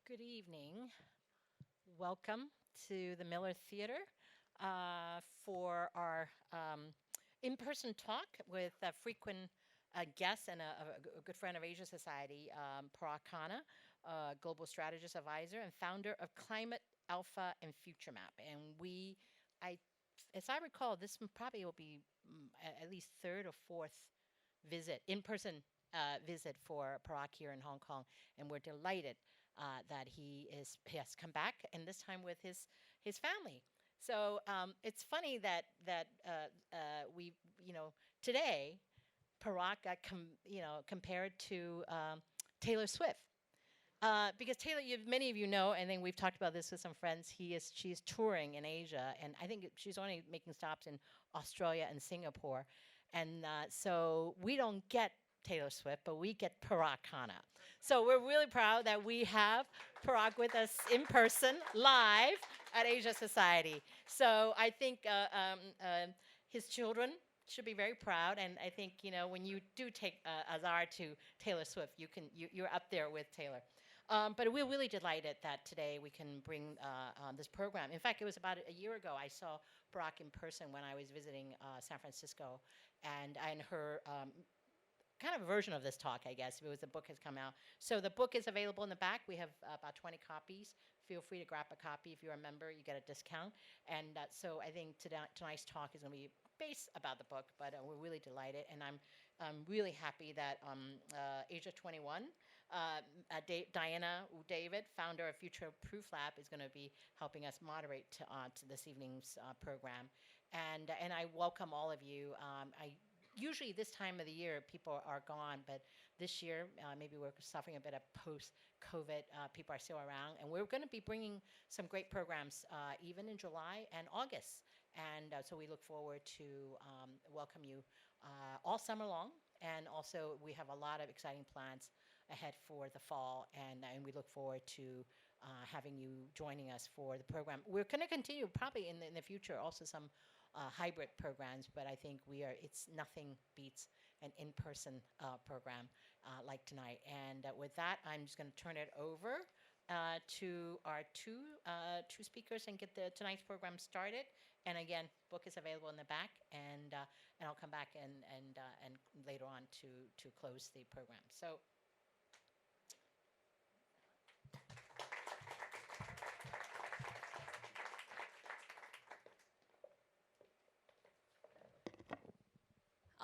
Good evening. Welcome to the Miller Theater for our in-person talk with a frequent guest and a good friend of Asia Society, Parag Khanna, Global Strategist Advisor and founder of Climate Alpha and Future Map. And as I recall, this probably will be at least third or fourth in-person visit for Parag here in Hong Kong, and we're delighted that he has come back, and this time with his family. So it's funny that we today Parag got compared to Taylor Swift. Because Taylor, many of you know, and then we've talked about this with some friends. She's touring in Asia, and I think she's only making stops in Australia and Singapore, and so we don't get Taylor Swift, but we get Parag Khanna. So we're really proud that we have Parag with us in person, live at Asia Society. So I think his children should be very proud, and I think when you do take Azar to Taylor Swift, you're up there with Taylor. But we're really delighted that today we can bring this program. In fact, it was about a year ago I saw Parag in person when I was visiting San Francisco, and her kind of a version of this talk, I guess. The book has come out. So the book is available in the back. We have about 20 copies. Feel free to grab a copy. If you're a member, you get a discount. And so I think tonight's talk is going to be based about the book, but we're really delighted. And I'm really happy that Asia 21, Diana David, founder of Future Proof Lab, is going to be helping us moderate to this evening's program. And I welcome all of you. Usually this time of the year, people are gone, but this year, maybe we're suffering a bit of post-COVID. People are still around, and we're going to be bringing some great programs even in July and August. And so we look forward to welcome you all summer long. And also, we have a lot of exciting plans ahead for the fall, and we look forward to having you joining us for the program. We're going to continue probably in the future also some hybrid programs, but I think it's nothing beats an in-person program like tonight. And with that, I'm just going to turn it over to our two speakers and get tonight's program started. And again, book is available in the back, and I'll come back and later on to close the program. So.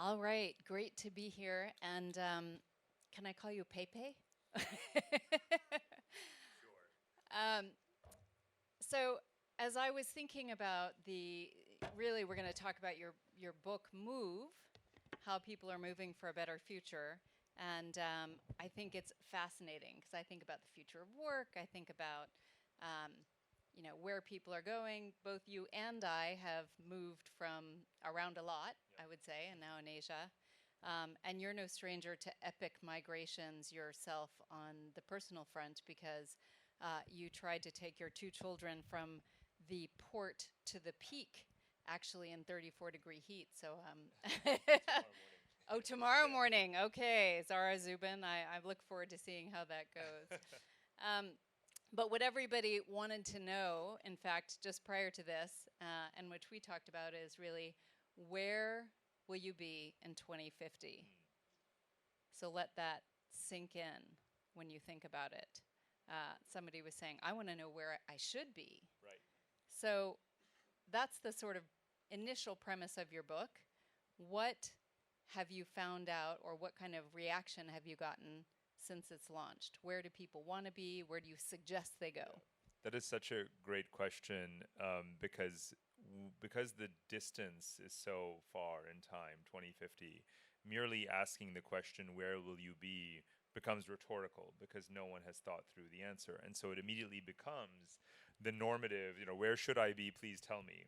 All right, great to be here. And can I call you Pepe? Sure. So as I was thinking about really we're going to talk about your book, Move, how people are moving for a better future. And I think it's fascinating because I think about the future of work. I think about where people are going. Both you and I have moved from around a lot, I would say, and now in Asia. And you're no stranger to epic migrations yourself on the personal front because you tried to take your two children from the port to the peak, actually in 34-degree heat. So, Tomorrow morning. Oh, tomorrow morning. Okay, Zara Zubin. I look forward to seeing how that goes. But what everybody wanted to know, in fact, just prior to this, and which we talked about, is really where will you be in 2050? So let that sink in when you think about it. Somebody was saying, I want to know where I should be. Right. So that's the sort of initial premise of your book. What have you found out, or what kind of reaction have you gotten since it's launched? Where do people want to be? Where do you suggest they go? Yeah. That is such a great question because the distance is so far in time, 2050, merely asking the question, where will you be, becomes rhetorical because no one has thought through the answer. And so it immediately becomes the normative, where should I be? Please tell me.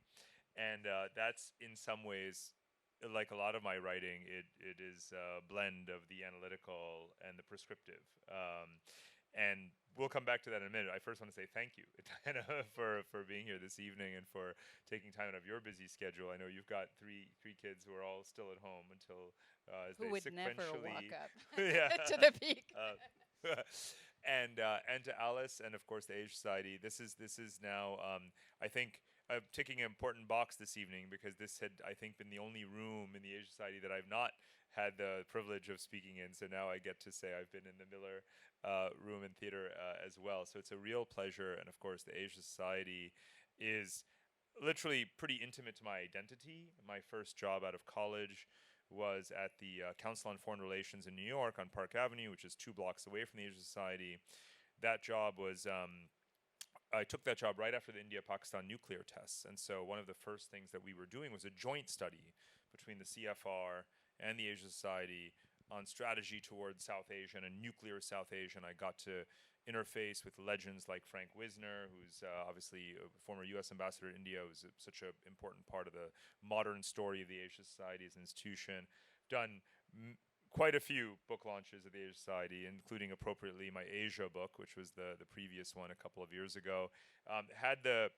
And that's in some ways, like a lot of my writing, it is a blend of the analytical and the prescriptive. And we'll come back to that in a minute. I first want to say thank you, Diana, for being here this evening and for taking time out of your busy schedule. I know you've got three kids who are all still at home until as Who they would sequentially never walk up yeah. to the peak. and to Alice, and of course the Asia Society. This is now, I think, ticking an important box this evening, because this had, I think, been the only room in the Asia Society that I've not had the privilege of speaking in. So now I get to say I've been in the Miller Room and Theater as well. So it's a real pleasure. And of course, the Asia Society is literally pretty intimate to my identity. My first job out of college was at the Council on Foreign Relations in New York on Park Avenue, which is 2 blocks away from the Asia Society. That job was, I took that job right after the India-Pakistan nuclear tests. And so one of the first things that we were doing was a joint study between the CFR and the Asia Society on strategy towards South Asia and nuclear South Asia. And I got to interface with legends like Frank Wisner, who's obviously a former US ambassador to India, who's such an important part of the modern story of the Asia Society as an institution. Done quite a few book launches at the Asia Society, including appropriately my Asia book, which was the previous one a couple of years ago. Had the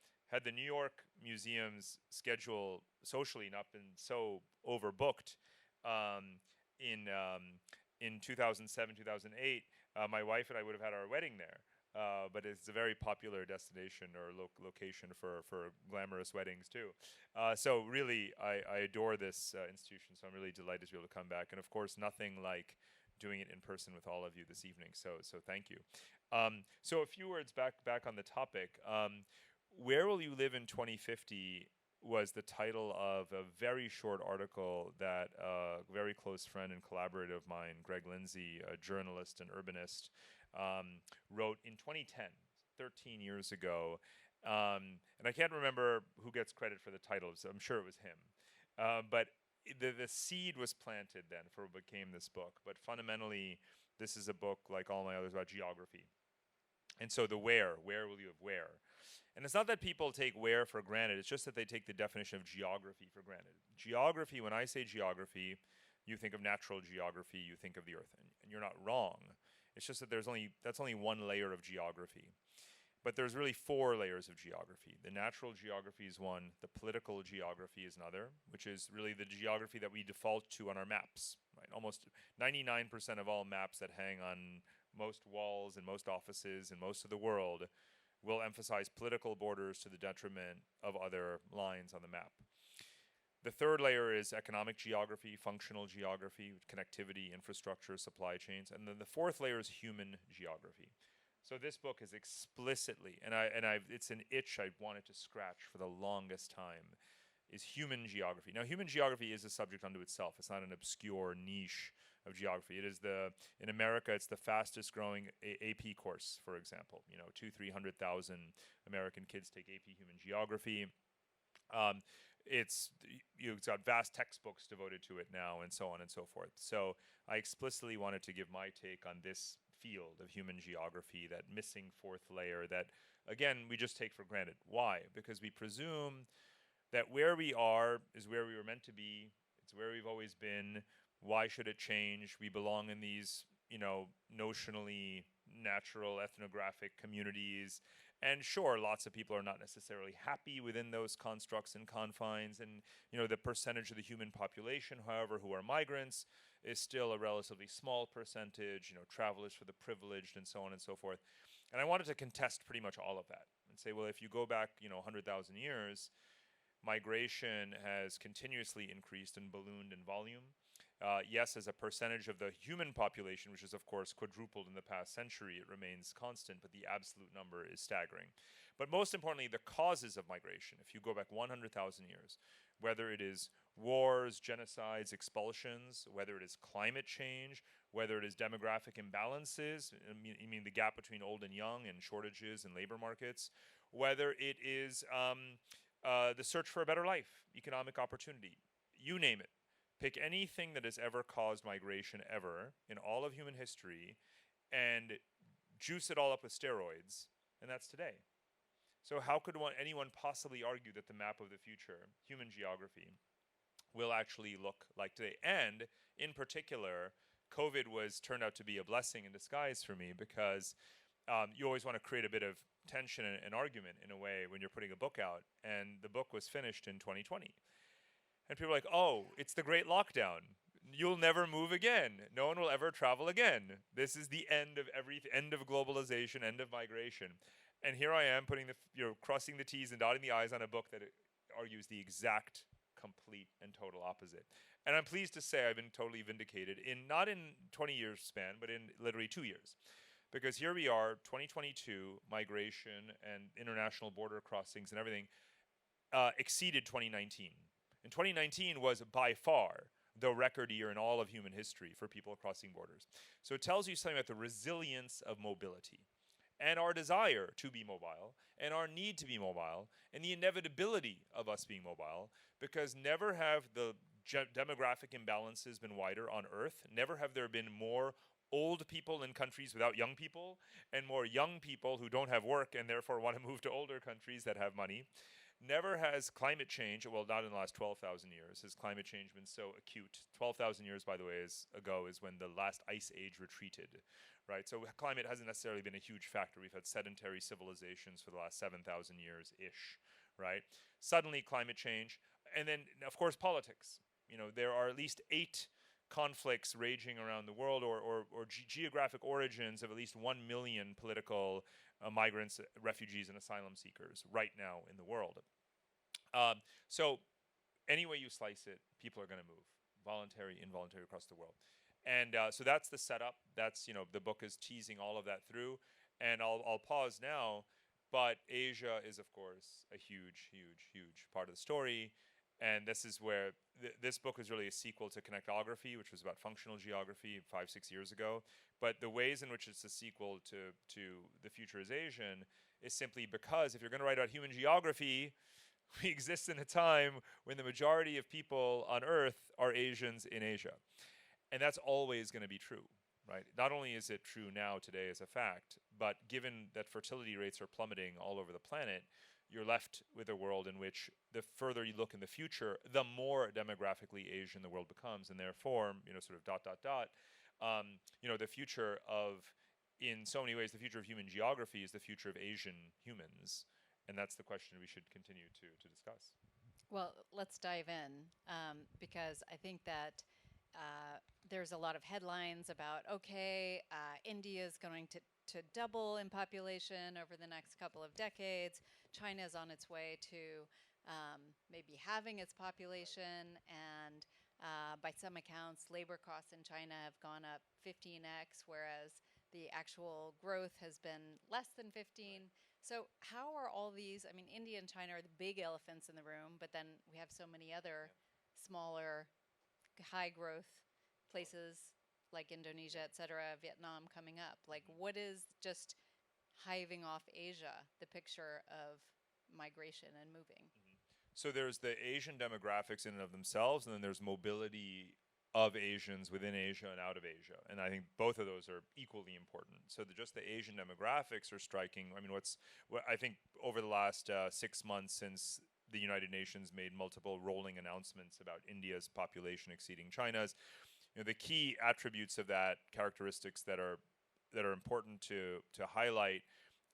New York Museum's schedule socially not been so overbooked, in 2007, 2008, my wife and I would have had our wedding there. But it's a very popular destination or location for glamorous weddings too. So really, I adore this institution. So I'm really delighted to be able to come back. And of course, nothing like doing it in person with all of you this evening. So thank you. So a few words back on the topic. Where will you live in 2050 was the title of a very short article that a very close friend and collaborator of mine, Greg Lindsay, a journalist and urbanist, wrote in 2010, 13 years ago. And I can't remember who gets credit for the title, so I'm sure it was him. But the seed was planted then for what became this book. But fundamentally, this is a book, like all my others, about geography. And so the where will you have where? And it's not that people take where for granted, it's just that they take the definition of geography for granted. Geography, when I say geography, you think of natural geography, you think of the earth, and you're not wrong. It's just that that's only one layer of geography. But there's really 4 layers of geography. The natural geography is one, the political geography is another, which is really the geography that we default to on our maps. Right? Almost 99% of all maps that hang on most walls and most offices in most of the world will emphasize political borders to the detriment of other lines on the map. The third layer is economic geography, functional geography, connectivity, infrastructure, supply chains. And then the fourth layer is human geography. So this book is explicitly, it's an itch I wanted to scratch for the longest time, is human geography. Now, human geography is a subject unto itself. It's not an obscure niche of geography. It is in America, it's the fastest growing AP course, for example. 200,000-300,000 American kids take AP Human Geography. It's got vast textbooks devoted to it now, and so on and so forth. So I explicitly wanted to give my take on this field of human geography, that missing fourth layer that, again, we just take for granted. Why? Because we presume that where we are is where we were meant to be. It's where we've always been. Why should it change? We belong in these, notionally natural ethnographic communities. And sure, lots of people are not necessarily happy within those constructs and confines. And, the percentage of the human population, however, who are migrants is still a relatively small percentage, travelers for the privileged and so on and so forth. And I wanted to contest pretty much all of that and say, well, if you go back, 100,000 years, migration has continuously increased and ballooned in volume. Yes, as a percentage of the human population, which is of course quadrupled in the past century, it remains constant, but the absolute number is staggering. But most importantly, the causes of migration, if you go back 100,000 years, whether it is wars, genocides, expulsions, whether it is climate change, whether it is demographic imbalances, I mean the gap between old and young and shortages in labor markets, whether it is the search for a better life, economic opportunity, you name it. Pick anything that has ever caused migration ever in all of human history and juice it all up with steroids, and that's today. So how could anyone possibly argue that the map of the future, human geography, will actually look like today? And in particular, COVID turned out to be a blessing in disguise for me, because you always want to create a bit of tension and argument in a way when you're putting a book out. And the book was finished in 2020. And people are like, oh, it's the great lockdown. You'll never move again. No one will ever travel again. This is the end of end of globalization, end of migration. And here I am putting crossing the T's and dotting the I's on a book that argues the exact, complete, and total opposite. And I'm pleased to say I've been totally vindicated in not in 20 years span, but in literally 2 years. Because here we are, 2022, migration and international border crossings and everything exceeded 2019. And 2019 was by far the record year in all of human history for people crossing borders. So it tells you something about the resilience of mobility and our desire to be mobile and our need to be mobile and the inevitability of us being mobile, because never have the demographic imbalances been wider on Earth. Never have there been more old people in countries without young people and more young people who don't have work and therefore want to move to older countries that have money. Never has climate change, well, not in the last 12,000 years, has climate change been so acute. 12,000 years, by the way, ago is when the last ice age retreated, right? So climate hasn't necessarily been a huge factor. We've had sedentary civilizations for the last 7,000 years-ish, right? Suddenly climate change. And then, of course, politics. There are at least 8 conflicts raging around the world, or geographic origins of at least 1 million political migrants, refugees, and asylum seekers right now in the world. So any way you slice it, people are going to move, voluntary, involuntary, across the world. And so that's the setup. That's, the book is teasing all of that through. And I'll pause now. But Asia is, of course, a huge, huge, huge part of the story. And this is where this book is really a sequel to Connectography, which was about functional geography 5-6 years ago. But the ways in which it's a sequel to The Future is Asian is simply because if you're going to write about human geography, we exist in a time when the majority of people on Earth are Asians in Asia. And that's always going to be true, right? Not only is it true now today as a fact, but given that fertility rates are plummeting all over the planet, you're left with a world in which the further you look in the future, the more demographically Asian the world becomes, and therefore, sort of ... the future of, in so many ways, the future of human geography is the future of Asian humans, and that's the question we should continue to discuss. Well, let's dive in, because I think that there's a lot of headlines about, okay, India is going to double in population over the next couple of decades. China is on its way to maybe halving its population, and by some accounts, labor costs in China have gone up 15x, whereas the actual growth has been less than 15. So how are all these, I mean, India and China are the big elephants in the room, but then we have so many other smaller, high growth places like Indonesia, et cetera, Vietnam coming up. Like, what is just hiving off Asia, the picture of migration and moving? So there's the Asian demographics in and of themselves, and then there's mobility of Asians within Asia and out of Asia. And I think both of those are equally important. So just the Asian demographics are striking. I mean, I think over the last 6 months since the United Nations made multiple rolling announcements about India's population exceeding China's, the key attributes of that, characteristics that are important to highlight,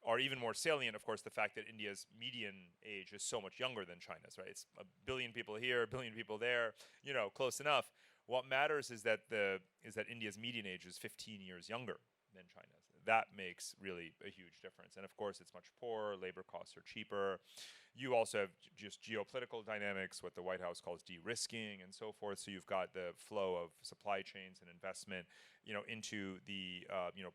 are even more salient, of course, the fact that India's median age is so much younger than China's, right? It's 1 billion people here, 1 billion people there, close enough. What matters is that India's median age is 15 years younger than China's. That makes really a huge difference. And of course, it's much poorer, labor costs are cheaper. You also have just geopolitical dynamics, what the White House calls de-risking and so forth. So you've got the flow of supply chains and investment, into the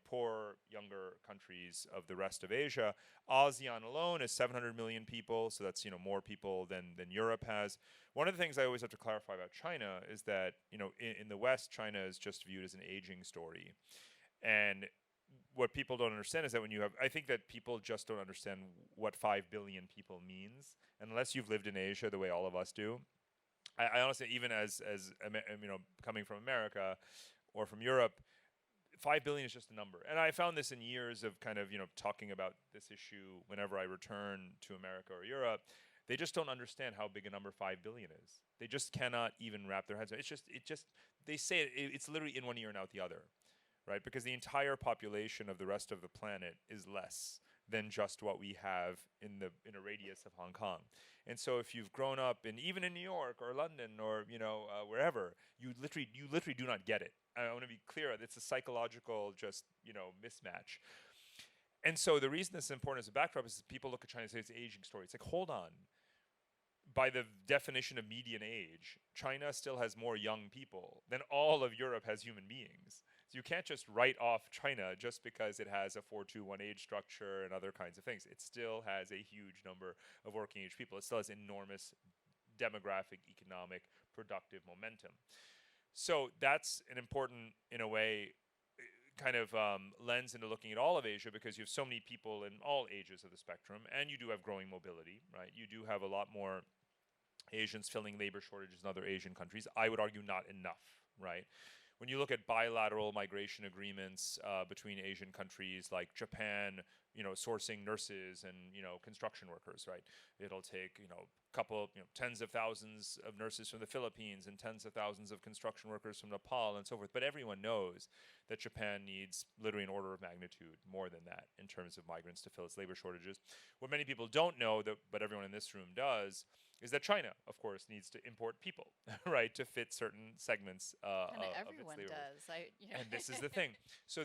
poorer, younger countries of the rest of Asia. ASEAN alone is 700 million people, so that's more people than Europe has. One of the things I always have to clarify about China is that in the West, China is just viewed as an aging story, and what people don't understand is that I think that people just don't understand what 5 billion people means unless you've lived in Asia the way all of us do. I honestly, even as coming from America or from Europe, 5 billion is just a number. And I found this in years of kind of, talking about this issue whenever I return to America or Europe. They just don't understand how big a number 5 billion is. They just cannot even wrap their heads around it. They say it's literally in one ear and out the other, right? Because the entire population of the rest of the planet is less than just what we have in a radius of Hong Kong. And so if you've grown up even in New York or London or wherever, you literally do not get it. I want to be clear. It's a psychological just mismatch. And so the reason this is important as a backdrop is that people look at China and say it's an aging story. It's like, hold on. By the definition of median age, China still has more young people than all of Europe has human beings. So you can't just write off China just because it has a 4-2-1 age structure and other kinds of things. It still has a huge number of working age people. It still has enormous demographic, economic, productive momentum. So that's an important, in a way, kind of lens into looking at all of Asia, because you have so many people in all ages of the spectrum, and you do have growing mobility, right? You do have a lot more Asians filling labor shortages in other Asian countries. I would argue not enough, right? When you look at bilateral migration agreements between Asian countries like Japan, sourcing nurses and, construction workers, right? It'll take, tens of thousands of nurses from the Philippines and tens of thousands of construction workers from Nepal and so forth. But everyone knows that Japan needs literally an order of magnitude more than that in terms of migrants to fill its labor shortages. What many people don't know, but everyone in this room does, is that China, of course, needs to import people, right, to fit certain segments of its everyone labor. does. And this is the thing. So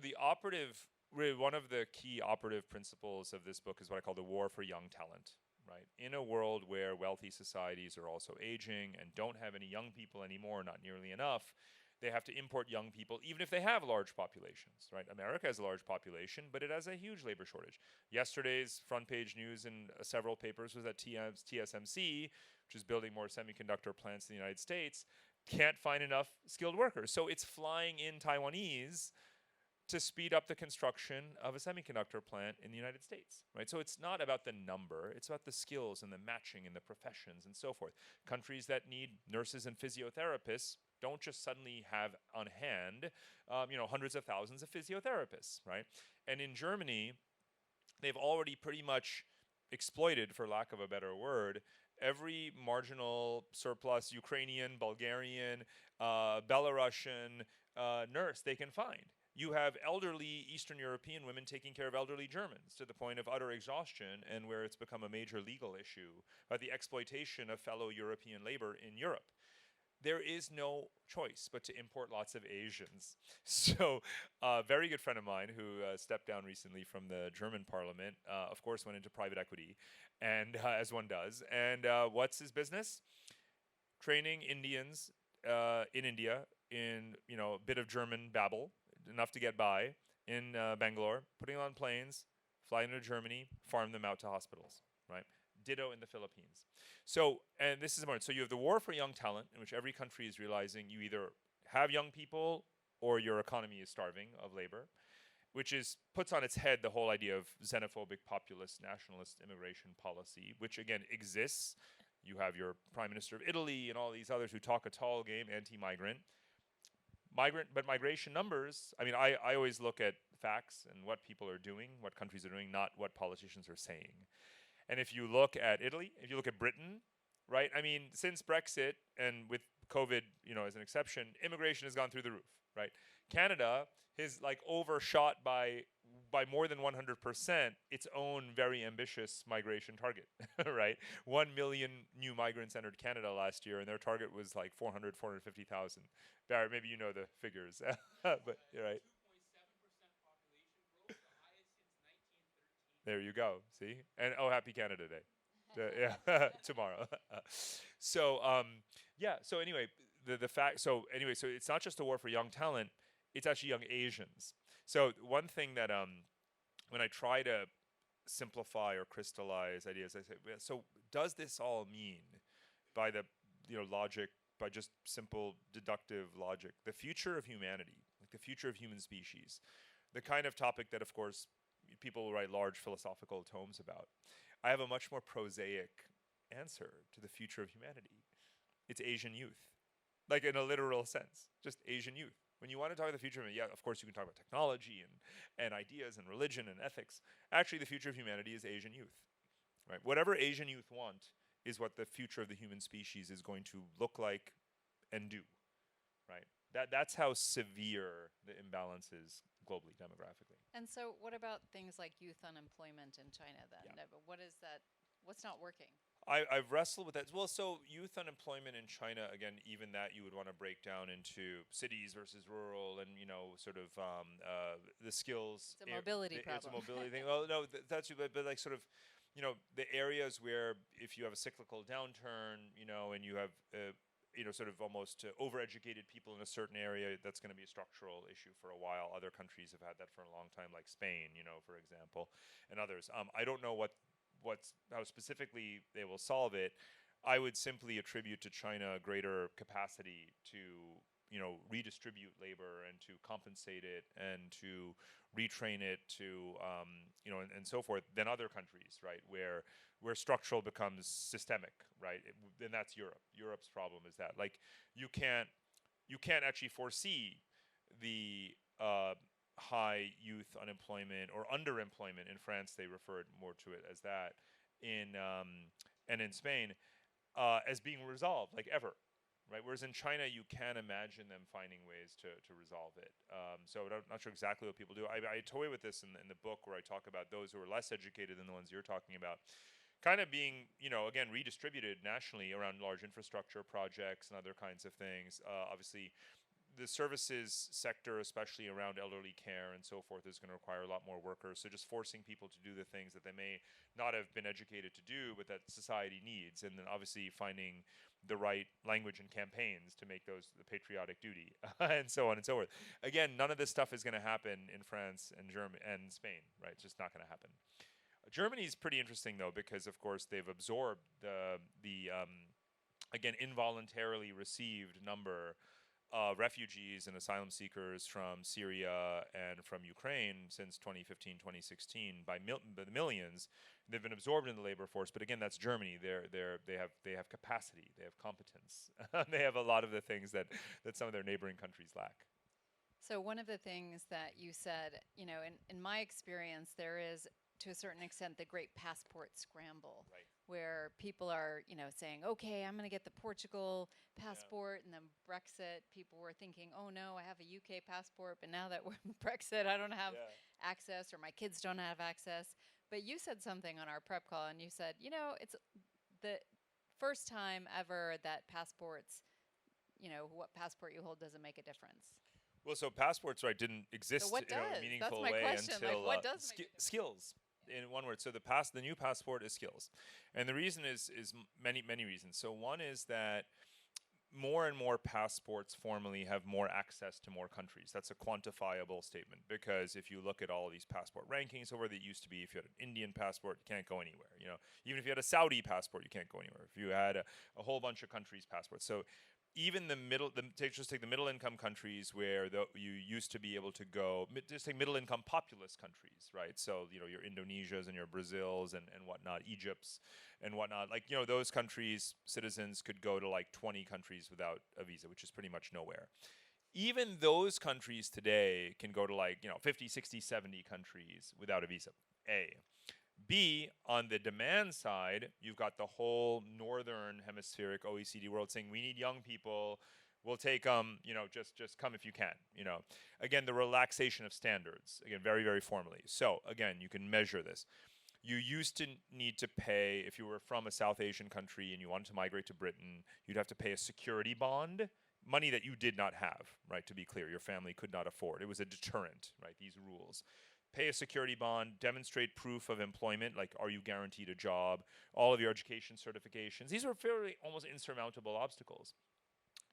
really one of the key operative principles of this book is what I call the war for young talent, right? In a world where wealthy societies are also aging and don't have any young people anymore, not nearly enough, they have to import young people, even if they have large populations, right? America has a large population, but it has a huge labor shortage. Yesterday's front page news in several papers was that TSMC, which is building more semiconductor plants in the United States, can't find enough skilled workers. So it's flying in Taiwanese to speed up the construction of a semiconductor plant in the United States, right? So it's not about the number, it's about the skills and the matching and the professions and so forth. Countries that need nurses and physiotherapists don't just suddenly have on hand, hundreds of thousands of physiotherapists, right? And in Germany, they've already pretty much exploited, for lack of a better word, every marginal surplus Ukrainian, Bulgarian, Belarusian nurse they can find. You have elderly Eastern European women taking care of elderly Germans to the point of utter exhaustion, and where it's become a major legal issue about the exploitation of fellow European labor in Europe. There is no choice but to import lots of Asians. So a very good friend of mine who stepped down recently from the German parliament, of course, went into private equity, and as one does. And what's his business? Training Indians in India in a bit of German babble, enough to get by, in Bangalore, putting them on planes, flying to Germany, farm them out to hospitals, right? Ditto in the Philippines. So, and this is important. So you have the war for young talent, in which every country is realizing you either have young people or your economy is starving of labor, which puts on its head the whole idea of xenophobic, populist, nationalist immigration policy, which again exists. You have your Prime Minister of Italy and all these others who talk a tall game, anti-migrant. But migration numbers, I always look at facts and what people are doing, what countries are doing, not what politicians are saying. And if you look at Italy, if you look at Britain, right? Since Brexit and with COVID, as an exception, immigration has gone through the roof, right? Canada has overshot by more than 100% its own very ambitious migration target, right? 1 million new migrants entered Canada last year, and their target was 450,000. Barrett, maybe you know the figures, but you're right. There you go. See, and happy Canada Day, yeah, tomorrow. So yeah. So anyway, the fact. So anyway, so it's not just a war for young talent; it's actually young Asians. So one thing that when I try to simplify or crystallize ideas, I say, so does this all mean, by the logic, by just simple deductive logic, the future of humanity, the future of human species, the kind of topic that, of course, people will write large philosophical tomes about. I have a much more prosaic answer to the future of humanity. It's Asian youth, in a literal sense, just Asian youth. When you want to talk about the future, yeah, of course you can talk about technology and ideas and religion and ethics. Actually, the future of humanity is Asian youth, right? Whatever Asian youth want is what the future of the human species is going to look like and do, right? That's how severe the imbalance is globally, demographically. And so, what about things like youth unemployment in China then? Yeah. What is that? What's not working? I've wrestled with that. Well, so youth unemployment in China, again, even that you would want to break down into cities versus rural, and sort of the skills. It's a mobility It's a problem. mobility thing. Well, no, that's but like sort of, the areas where if you have a cyclical downturn, and you have sort of almost overeducated people in a certain area, that's going to be a structural issue for a while. Other countries have had that for a long time, like Spain, for example, and others. I don't know how specifically they will solve it. I would simply attribute to China a greater capacity to redistribute labor and to compensate it and to retrain it to and so forth than other countries, right, where structural becomes systemic, right? And that's Europe. Europe's problem is that, like, you can't actually foresee the high youth unemployment or underemployment. In France, they referred more to it as that. And in Spain, as being resolved, like, ever, right? Whereas in China, you can imagine them finding ways to resolve it. So I'm not sure exactly what people do. I toy with this in the book, where I talk about those who are less educated than the ones you're talking about, kind of being, again, redistributed nationally around large infrastructure projects and other kinds of things. Obviously, the services sector, especially around elderly care and so forth, is going to require a lot more workers. So just forcing people to do the things that they may not have been educated to do, but that society needs, and then obviously finding the right language and campaigns to make those the patriotic duty, and so on and so forth. Again, none of this stuff is going to happen in France and Germany and Spain, right? It's just not going to happen. Germany is pretty interesting though, because of course they've absorbed the again, involuntarily received number refugees and asylum seekers from Syria and from Ukraine since 2015, 2016 by the millions. They've been absorbed in the labor force, but again, that's Germany. They have capacity, they have competence, they have a lot of the things that some of their neighboring countries lack. So, one of the things that you said, in my experience, there is, to a certain extent, the great passport scramble, Right. where people are, saying, okay, I'm going to get the Portugal passport, and then Brexit. People were thinking, oh no, I have a UK passport, but now that we're in Brexit, I don't have access, or my kids don't have access. But you said something on our prep call, and you said, it's the first time ever that passports, what passport you hold doesn't make a difference. Well, so passports, right, didn't exist So what in a does? meaningful That's my way question. until Like, what does make a difference? skills. In one word, so the new passport is skills, and the reason is many reasons. So one is that more and more passports formally have more access to more countries. That's a quantifiable statement, because if you look at all of these passport rankings, over that used to be, if you had an Indian passport, you can't go anywhere. Even if you had a Saudi passport, you can't go anywhere. If you had a whole bunch of countries' passports, so even just take the middle income countries, where you used to be able to go, just take middle income populous countries, right? So your Indonesias and your Brazils and whatnot, Egypts and whatnot, like those countries, citizens could go to like 20 countries without a visa, which is pretty much nowhere. Even those countries today can go to like 50, 60, 70 countries without a visa. A. B, on the demand side, you've got the whole northern hemispheric OECD world saying, we need young people, we'll take them, just come if you can. Again, the relaxation of standards, again, very, very formally. So again, you can measure this. You used to need to pay, if you were from a South Asian country and you wanted to migrate to Britain, you'd have to pay a security bond, money that you did not have, right? To be clear, your family could not afford. It was a deterrent, right? These rules. Pay a security bond, demonstrate proof of employment, like, are you guaranteed a job, all of your education certifications. These are fairly almost insurmountable obstacles.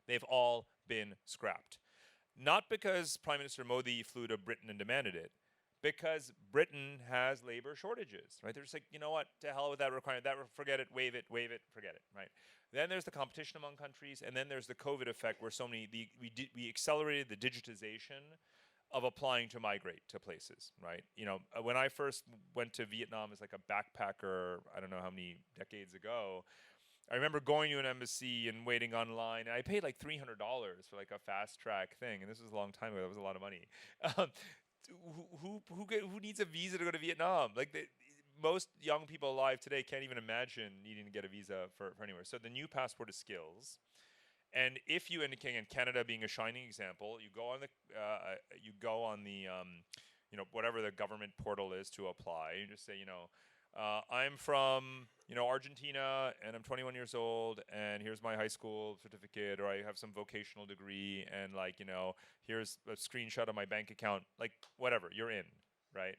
They've all been scrapped. Not because Prime Minister Modi flew to Britain and demanded it, because Britain has labor shortages, right? They're just like, you know what, to hell with that requirement, forget it, waive it, forget it, right? Then there's the competition among countries, and then there's the COVID effect, where we accelerated the digitization of applying to migrate to places, right? When I first went to Vietnam as like a backpacker, I don't know how many decades ago, I remember going to an embassy and waiting online, and I paid like $300 for like a fast track thing, and this was a long time ago. That was a lot of money. Who needs a visa to go to Vietnam? Like, most young people alive today can't even imagine needing to get a visa for anywhere. So the new passport is skills. And if you indicate, in Canada being a shining example, you go on the whatever the government portal is to apply. You just say, I'm from, Argentina, and I'm 21 years old, and here's my high school certificate, or I have some vocational degree, and here's a screenshot of my bank account, like whatever, you're in, right?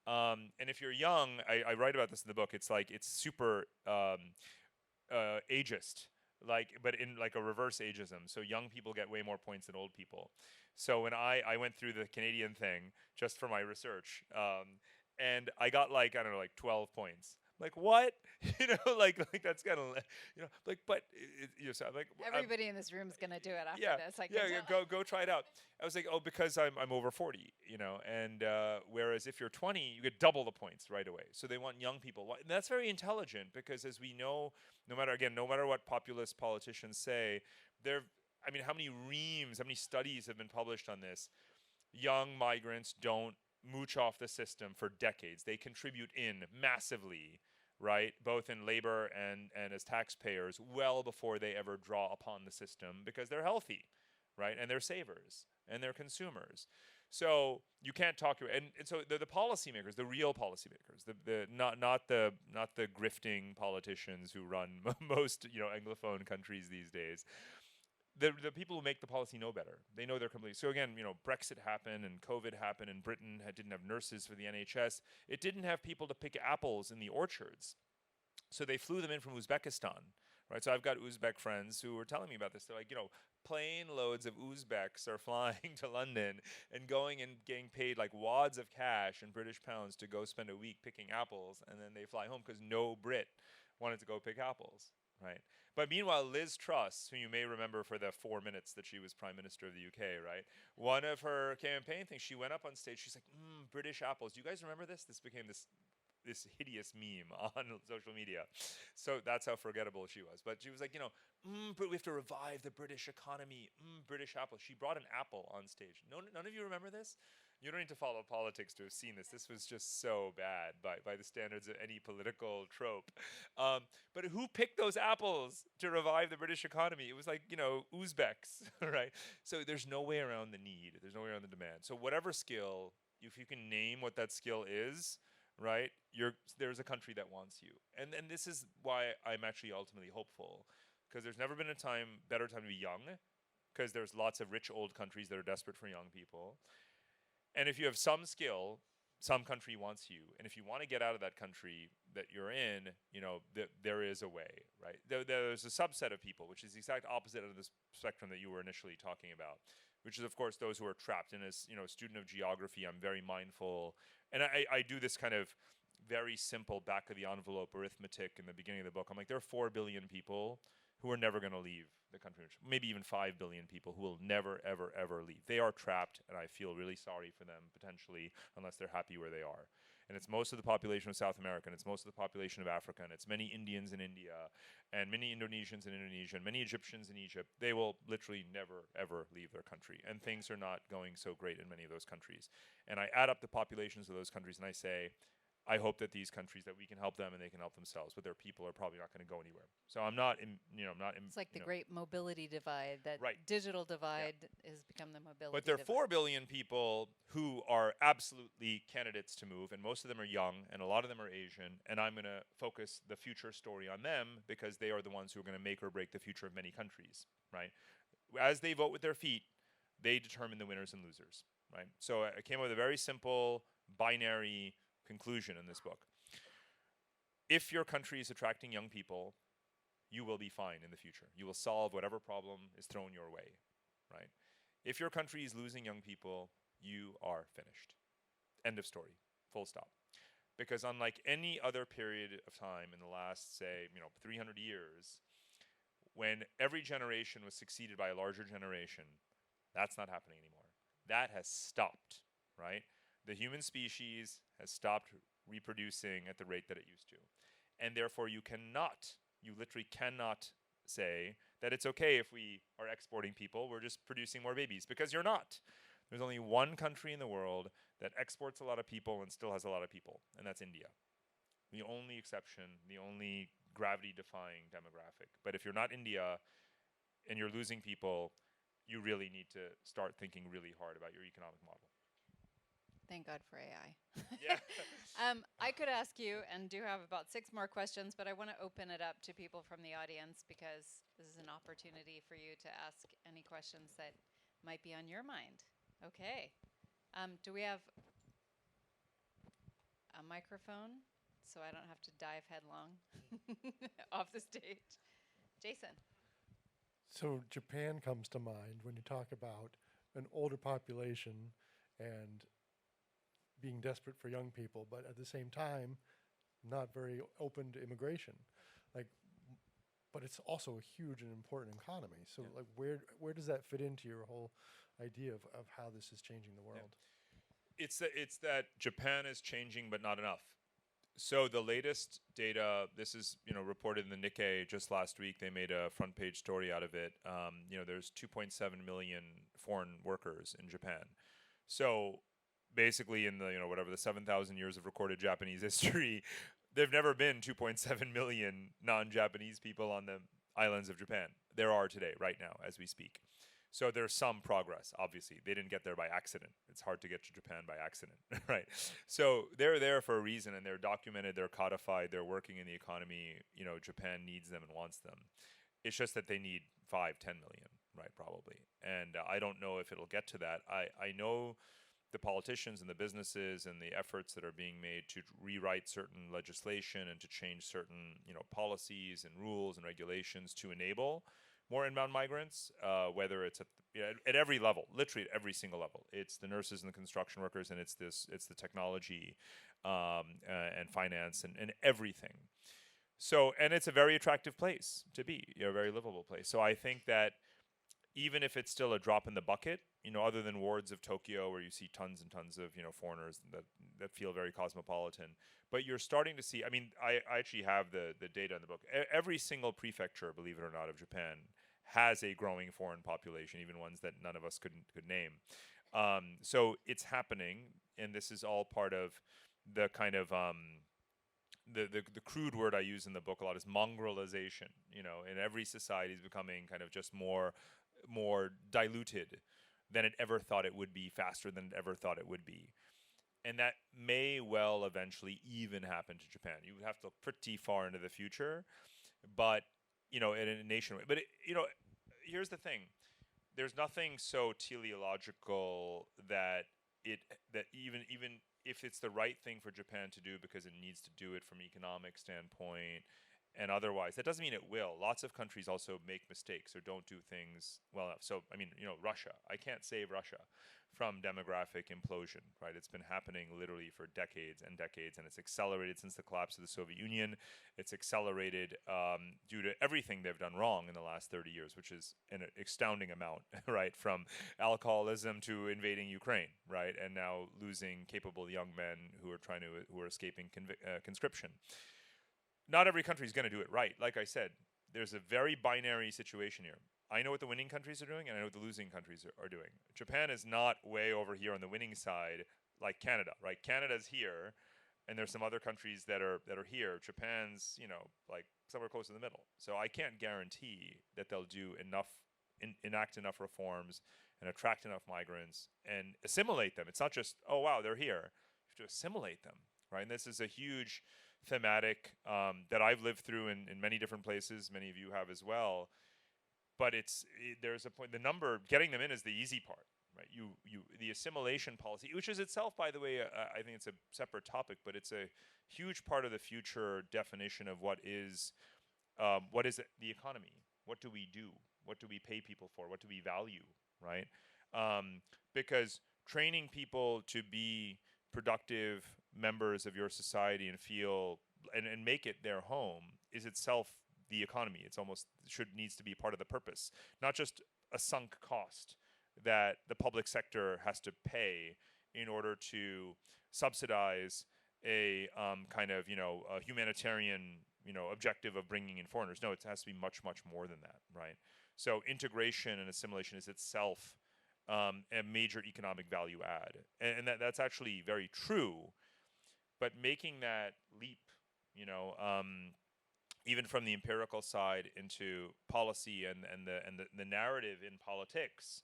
And if you're young, I write about this in the book. It's like it's super ageist, but in like a reverse ageism. So young people get way more points than old people. So when I went through the Canadian thing just for my research, and I got like I don't know like 12 points. Like what? Like that's kind of but so I'm like Everybody in this room is going to do it after yeah, this. I yeah, can yeah, tell. go try it out. I was like, oh, because I'm over 40, and whereas if you're 20, you get double the points right away. So they want young people. And that's very intelligent because, as we know, no matter what populist politicians say, there. I mean, how many studies have been published on this? Young migrants don't mooch off the system for decades. They contribute in massively, right? Both in labor and as taxpayers, well before they ever draw upon the system because they're healthy, right? And they're savers and they're consumers. So you can't talk to and so the policymakers, the real policymakers, the not the grifting politicians who run most anglophone countries these days, the people who make the policy know better. They know they're complete. So again, Brexit happened and COVID happened, and Britain didn't have nurses for the NHS. It didn't have people to pick apples in the orchards, so they flew them in from Uzbekistan, right? So I've got Uzbek friends who were telling me about this. They're like, plane loads of Uzbeks are flying to London and going and getting paid like wads of cash in British pounds to go spend a week picking apples, and then they fly home because no Brit wanted to go pick apples, right? But meanwhile, Liz Truss, who you may remember for the 4 minutes that she was Prime Minister of the UK, right? One of her campaign things, she went up on stage, she's like, British apples. Do you guys remember this? This became this hideous meme on social media. So that's how forgettable she was. But she was like, but we have to revive the British economy. British apple. She brought an apple on stage. None of you remember this? You don't need to follow politics to have seen this. This was just so bad by the standards of any political trope. But who picked those apples to revive the British economy? It was like, Uzbeks, right? So there's no way around the need. There's no way around the demand. So whatever skill, if you can name what that skill is, right, there's a country that wants you. And this is why I'm actually ultimately hopeful, because there's never been a better time to be young, because there's lots of rich old countries that are desperate for young people. And if you have some skill, some country wants you. And if you want to get out of that country that you're in, there is a way, right? There's a subset of people, which is the exact opposite of the spectrum that you were initially talking about, which is, of course, those who are trapped. And as a student of geography, I'm very mindful. And I do this kind of very simple back of the envelope arithmetic in the beginning of the book. I'm like, there are 4 billion people who are never going to leave the country, maybe even 5 billion people who will never, ever, ever leave. They are trapped, and I feel really sorry for them, potentially, unless they're happy where they are. And it's most of the population of South America, and it's most of the population of Africa, and it's many Indians in India, and many Indonesians in Indonesia, and many Egyptians in Egypt. They will literally never, ever leave their country. And things are not going so great in many of those countries. And I add up the populations of those countries, and I say, I hope that these countries, that we can help them and they can help themselves, but their people are probably not going to go anywhere. So I'm not, It's like the great mobility divide. That right. digital divide has become the mobility. But there are divide. 4 billion people who are absolutely candidates to move, and most of them are young, and a lot of them are Asian. And I'm going to focus the future story on them because they are the ones who are going to make or break the future of many countries, right? As they vote with their feet, they determine the winners and losers, right? So I came up with a very simple binary conclusion in this book. If your country is attracting young people, you will be fine in the future. You will solve whatever problem is thrown your way, right? If your country is losing young people, you are finished. End of story. Full stop. Because unlike any other period of time in the last, say, 300 years, when every generation was succeeded by a larger generation, that's not happening anymore. That has stopped, right? The human species has stopped reproducing at the rate that it used to. And therefore you literally cannot say that it's okay if we are exporting people, we're just producing more babies, because you're not. There's only one country in the world that exports a lot of people and still has a lot of people, and that's India. The only exception, the only gravity-defying demographic. But if you're not India and you're losing people, you really need to start thinking really hard about your economic model. Thank God for AI. Yeah. I could ask you, and do have about 6 more questions, but I want to open it up to people from the audience because this is an opportunity for you to ask any questions that might be on your mind. Okay. Do we have a microphone so I don't have to dive headlong off the stage? Jason. So Japan comes to mind when you talk about an older population and being desperate for young people, but at the same time, not very open to immigration. Like, but it's also a huge and important economy. So, Yeah. like, where does that fit into your whole idea of how this is changing the world? It's that Japan is changing, but not enough. So the latest data, this is reported in the Nikkei just last week. They made a front page story out of it. There's 2.7 million foreign workers in Japan. So basically, in the whatever the 7,000 years of recorded Japanese history, there've never been 2.7 million non-Japanese people on the islands of Japan. There are today, right now, as we speak. So there's some progress, obviously. They didn't get there by accident. It's hard to get to Japan by accident, right? So they're there for a reason, and they're documented, they're codified, they're working in the economy. Japan needs them and wants them. It's just that they need 5, 10 million, right, probably. And I don't know if it'll get to that. I know the politicians and the businesses and the efforts that are being made to rewrite certain legislation and to change certain policies and rules and regulations to enable more inbound migrants, whether it's at every level, literally at every single level. It's the nurses and the construction workers, and it's the technology and finance and everything. So, and it's a very attractive place to be, a very livable place. So I think that even if it's still a drop in the bucket, other than wards of Tokyo where you see tons and tons of foreigners that feel very cosmopolitan, but you're starting to see. I mean, I actually have the data in the book. Every single prefecture, believe it or not, of Japan has a growing foreign population, even ones that none of us could name. So it's happening, and this is all part of the kind of the crude word I use in the book a lot is mongrelization. And every society is becoming kind of just more diluted than it ever thought it would be, faster than it ever thought it would be. And that may well eventually even happen to Japan. You would have to look pretty far into the future, but in a nation. But here's the thing: there's nothing so teleological that even if it's the right thing for Japan to do because it needs to do it from an economic standpoint and otherwise, that doesn't mean it will. Lots of countries also make mistakes or don't do things well enough. So, I mean, Russia. I can't save Russia from demographic implosion, right? It's been happening literally for decades and decades, and it's accelerated since the collapse of the Soviet Union. It's accelerated due to everything they've done wrong in the last 30 years, which is an astounding amount, right? From alcoholism to invading Ukraine, right? And now losing capable young men who are escaping conscription. Not every country is going to do it right. Like I said, there's a very binary situation here. I know what the winning countries are doing, and I know what the losing countries are doing. Japan is not way over here on the winning side like Canada, right? Canada's here, and there's some other countries that are here. Japan's, like somewhere close in the middle. So I can't guarantee that they'll do enough, enact enough reforms, and attract enough migrants and assimilate them. It's not just, oh wow, they're here. You have to assimilate them, right? And this is a huge thematic that I've lived through in many different places. Many of you have as well. But there's a point. The number, getting them in is the easy part, right? The assimilation policy, which is itself, by the way, I think it's a separate topic, but it's a huge part of the future definition of what is the economy. What do we do? What do we pay people for? What do we value, right? Because training people to be productive members of your society and feel and make it their home is itself the economy. It's almost needs to be part of the purpose, not just a sunk cost that the public sector has to pay in order to subsidize a kind of a humanitarian objective of bringing in foreigners. No, it has to be much more than that, right? So integration and assimilation is itself a major economic value add, and that's actually very true. But making that leap, even from the empirical side into policy and the narrative in politics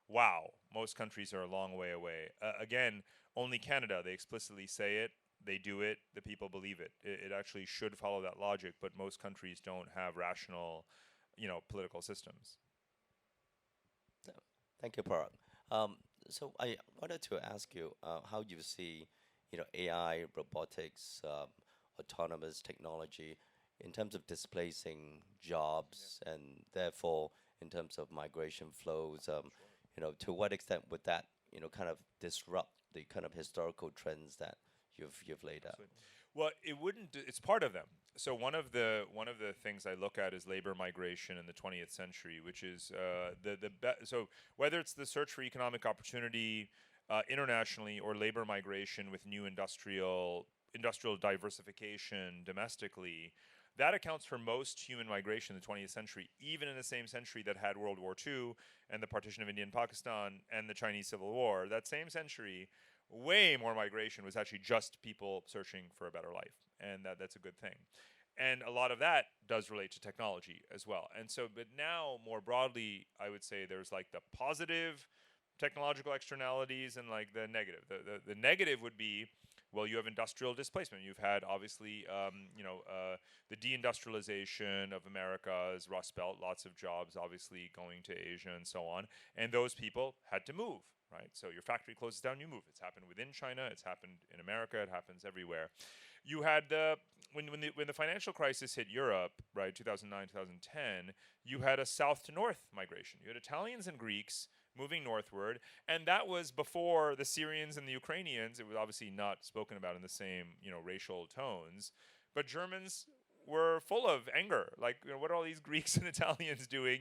wow, most countries are a long way away. Again, only Canada, they explicitly say it, they do it, the people believe it. It actually should follow that logic, but most countries don't have rational, political systems. So, thank you, Parag. Um, so I wanted to ask you how you see, AI, robotics, autonomous technology in terms of displacing jobs and therefore in terms of migration flows. To what extent would that, kind of disrupt the kind of historical trends that you've laid out? Absolutely. Well, it wouldn't. It's part of them. So one of the things I look at is labor migration in the 20th century, which is so whether it's the search for economic opportunity internationally or labor migration with new industrial diversification domestically, that accounts for most human migration in the 20th century, even in the same century that had World War II and the partition of India and Pakistan and the Chinese Civil War. That same century, way more migration was actually just people searching for a better life, and that's a good thing. And a lot of that does relate to technology as well. And so, but now more broadly, I would say there's like the positive technological externalities and like the negative. The negative would be, well, you have industrial displacement. You've had obviously, the deindustrialization of America's Rust Belt, lots of jobs obviously going to Asia and so on, and those people had to move. Right, so your factory closes down, you move. It's happened within China, it's happened in America, it happens everywhere. You had when the financial crisis hit Europe, right, 2009, 2010, you had a south to north migration. You had Italians and Greeks moving northward, and that was before the Syrians and the Ukrainians. It was obviously not spoken about in the same, racial tones, but Germans were full of anger. Like, what are all these Greeks and Italians doing?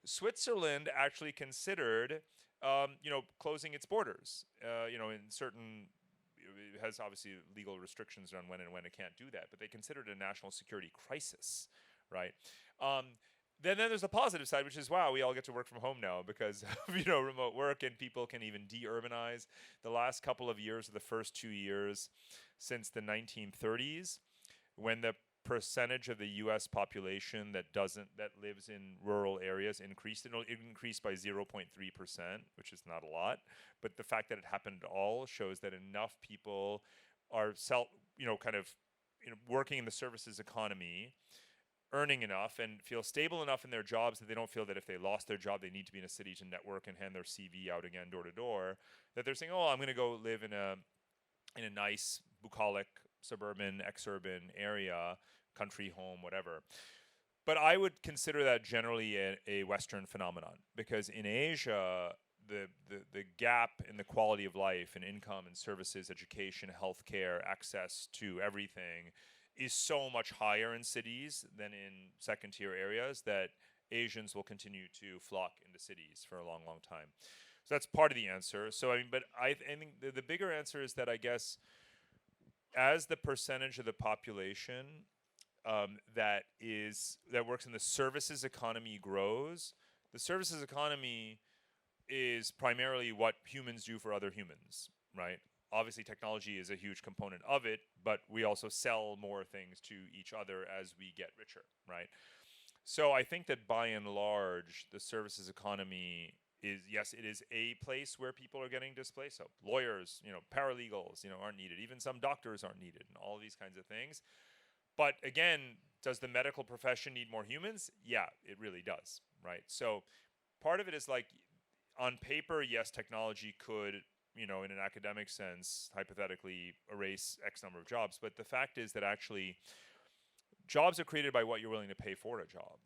Switzerland actually considered, closing its borders. In certain, it has obviously legal restrictions on when and when it can't do that, but they considered it a national security crisis, right? Then there's the positive side, which is, wow, we all get to work from home now because of remote work, and people can even de-urbanize. The last couple of years, or the first 2 years since the 1930s, when the percentage of the U.S. population that lives in rural areas increased, it increased by 0.3%, which is not a lot, but the fact that it happened at all shows that enough people are working in the services economy, earning enough and feel stable enough in their jobs that they don't feel that if they lost their job, they need to be in a city to network and hand their CV out again door to door, that they're saying, oh, I'm going to go live in a nice bucolic suburban, exurban area, country home, whatever. But I would consider that generally a Western phenomenon, because in Asia, the gap in the quality of life and income and services, education, healthcare, access to everything is so much higher in cities than in second tier areas that Asians will continue to flock into cities for a long, long time. So that's part of the answer. So but I think the bigger answer is that, I guess, as the percentage of the population that works in the services economy grows, the services economy is primarily what humans do for other humans, right? Obviously, technology is a huge component of it, but we also sell more things to each other as we get richer, right? So I think that by and large, the services economy is, yes, it is a place where people are getting displaced. So lawyers, paralegals, aren't needed. Even some doctors aren't needed, and all these kinds of things. But again, does the medical profession need more humans? Yeah, it really does, right? So part of it is like, on paper, yes, technology could, in an academic sense, hypothetically erase X number of jobs. But the fact is that actually jobs are created by what you're willing to pay for a job,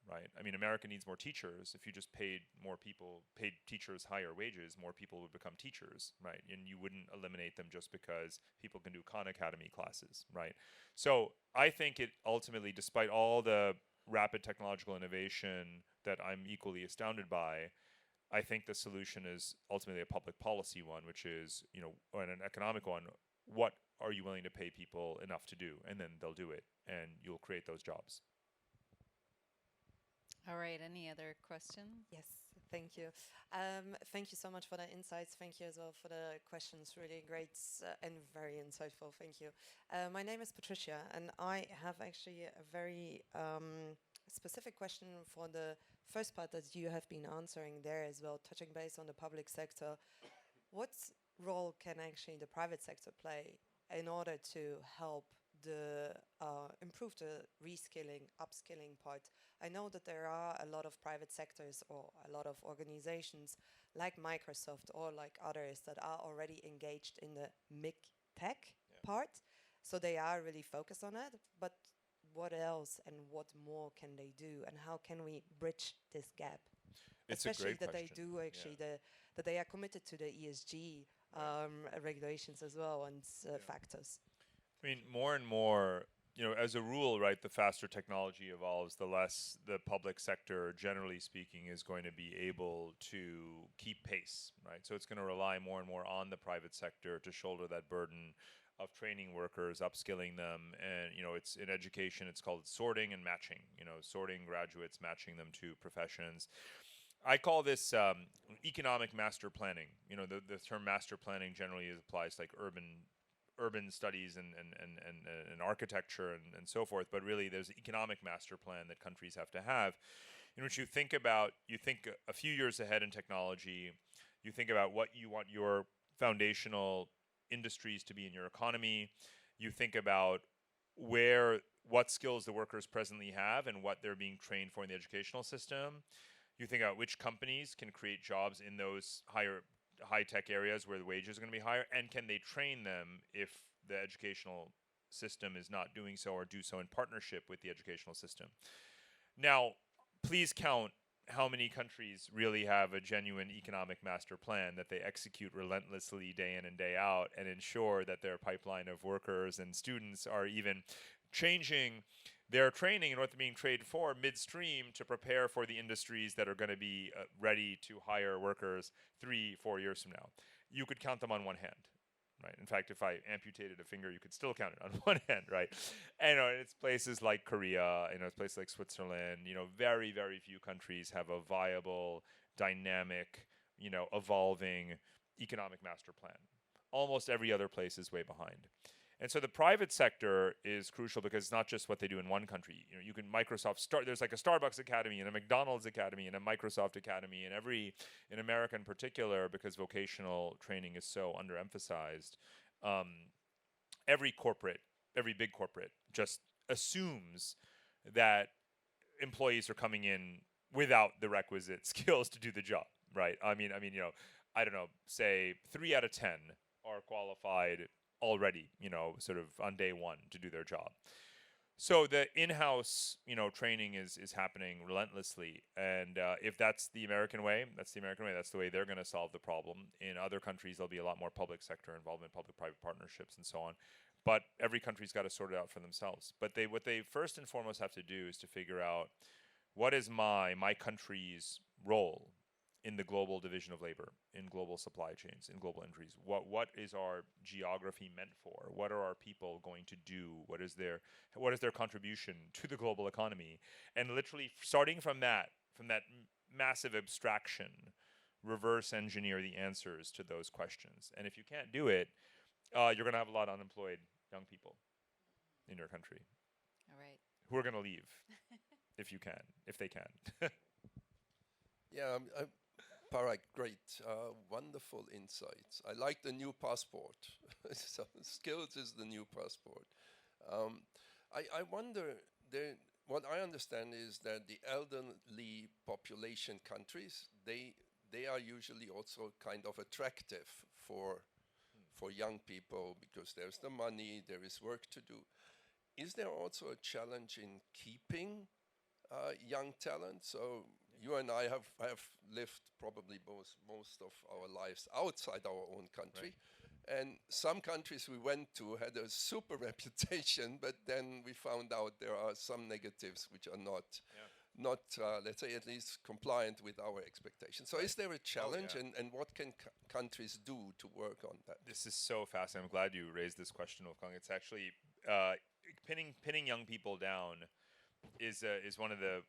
right? I mean, America needs more teachers. If you just paid teachers higher wages, more people would become teachers, right? And you wouldn't eliminate them just because people can do Khan Academy classes, right? So I think it ultimately, despite all the rapid technological innovation that I'm equally astounded by, I think the solution is ultimately a public policy one, which is, or an economic one. What are you willing to pay people enough to do? And then they'll do it, and you'll create those jobs. All right, any other questions? Yes, thank you. Thank you so much for the insights. Thank you as well for the questions. Really great and very insightful. Thank you. My name is Patricia, and I have actually a very specific question for the first part that you have been answering there as well, touching base on the public sector. What role can actually the private sector play in order to help the improve the reskilling, upskilling part? I know that there are a lot of private sectors or a lot of organizations like Microsoft or like others that are already engaged in the MIG tech part. So they are really focused on it. But what else and what more can they do, and how can we bridge this gap? It's a Especially great that question. they do actually that they are committed to the ESG regulations as well and factors. I mean, more and more, as a rule, right, the faster technology evolves, the less the public sector, generally speaking, is going to be able to keep pace, right? So it's going to rely more and more on the private sector to shoulder that burden of training workers, upskilling them, and it's in education. It's called sorting and matching. Sorting graduates, matching them to professions. I call this economic master planning. The term master planning generally applies to like urban studies and architecture and so forth, but really there's an economic master plan that countries have to have, in which you think a few years ahead in technology. You think about what you want your foundational industries to be in your economy. You think about what skills the workers presently have and what they're being trained for in the educational system. You think about which companies can create jobs in those high-tech areas where the wages are going to be higher, and can they train them if the educational system is not doing so, or do so in partnership with the educational system. Now, please count how many countries really have a genuine economic master plan that they execute relentlessly day in and day out, and ensure that their pipeline of workers and students are even changing their training and what they're being trained for midstream to prepare for the industries that are going to be ready to hire workers 3-4 years from now. You could count them on one hand, right? In fact, if I amputated a finger, you could still count it on one hand, right? And it's places like Korea, it's places like Switzerland. Very, very few countries have a viable, dynamic, evolving economic master plan. Almost every other place is way behind. And so the private sector is crucial because it's not just what they do in one country. You can there's like a Starbucks Academy and a McDonald's Academy and a Microsoft Academy, and in America in particular, because vocational training is so underemphasized, every big corporate just assumes that employees are coming in without the requisite skills to do the job, right? I don't know, say 3 out of 10 are qualified already, sort of on day one to do their job. So the in-house, training is happening relentlessly. And if that's the American way, that's the American way. That's the way they're going to solve the problem. In other countries, there'll be a lot more public sector involvement, public-private partnerships, and so on. But every country's got to sort it out for themselves. But what they first and foremost have to do is to figure out, what is my country's role in the global division of labor, in global supply chains, in global industries? What is our geography meant for? What are our people going to do? What is their contribution to the global economy? And literally starting from that massive abstraction, reverse engineer the answers to those questions. And if you can't do it, you're going to have a lot of unemployed young people in your country. All right. Who are going to leave if they can. Yeah, Parag, great, wonderful insights. I like the new passport. So skills is the new passport. I wonder, what I understand is that the elderly population countries, they are usually also kind of attractive for young people because there's the money, there is work to do. Is there also a challenge in keeping young talent? So you and I have lived probably most of our lives outside our own country. Right. And some countries we went to had a super reputation, but then we found out there are some negatives which are not, let's say, at least compliant with our expectations. So is there a challenge, and what can countries do to work on that? This is so fascinating. I'm glad you raised this question, Wolfgang. It's actually pinning young people down is one of the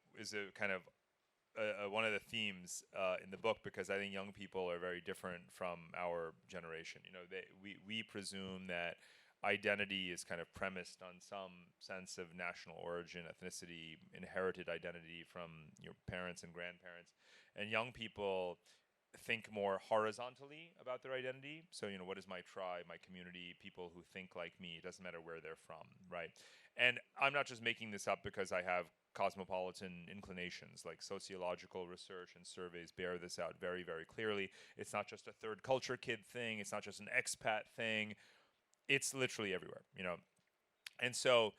themes in the book, because I think young people are very different from our generation. We presume that identity is kind of premised on some sense of national origin, ethnicity, inherited identity from your parents and grandparents. And young people think more horizontally about their identity. So, what is my tribe, my community, people who think like me? It doesn't matter where they're from, right? And I'm not just making this up because I have cosmopolitan inclinations. Like, sociological research and surveys bear this out very, very clearly. It's not just a third culture kid thing. It's not just an expat thing. It's literally everywhere. And so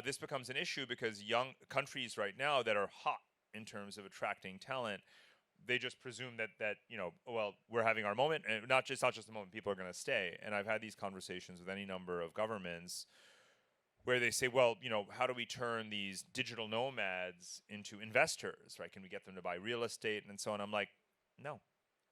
this becomes an issue because young countries right now that are hot in terms of attracting talent, they just presume that well, we're having our moment, and not just the moment, people are going to stay. And I've had these conversations with any number of governments where they say, well, how do we turn these digital nomads into investors, right? Can we get them to buy real estate and so on? I'm like, no,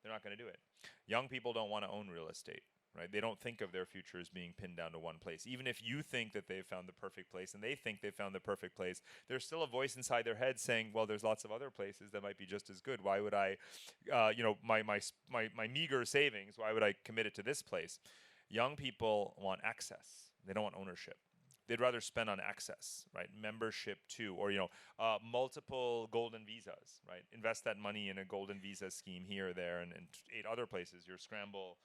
they're not going to do it. Young people don't want to own real estate, right? They don't think of their future as being pinned down to one place. Even if you think that they've found the perfect place and they think they've found the perfect place, there's still a voice inside their head saying, well, there's lots of other places that might be just as good. Why would I, my meager savings, why would I commit it to this place? Young people want access. They don't want ownership. They'd rather spend on access, right? Membership to, or multiple golden visas, right? Invest that money in a golden visa scheme here, there, and 8 other places. Your scramble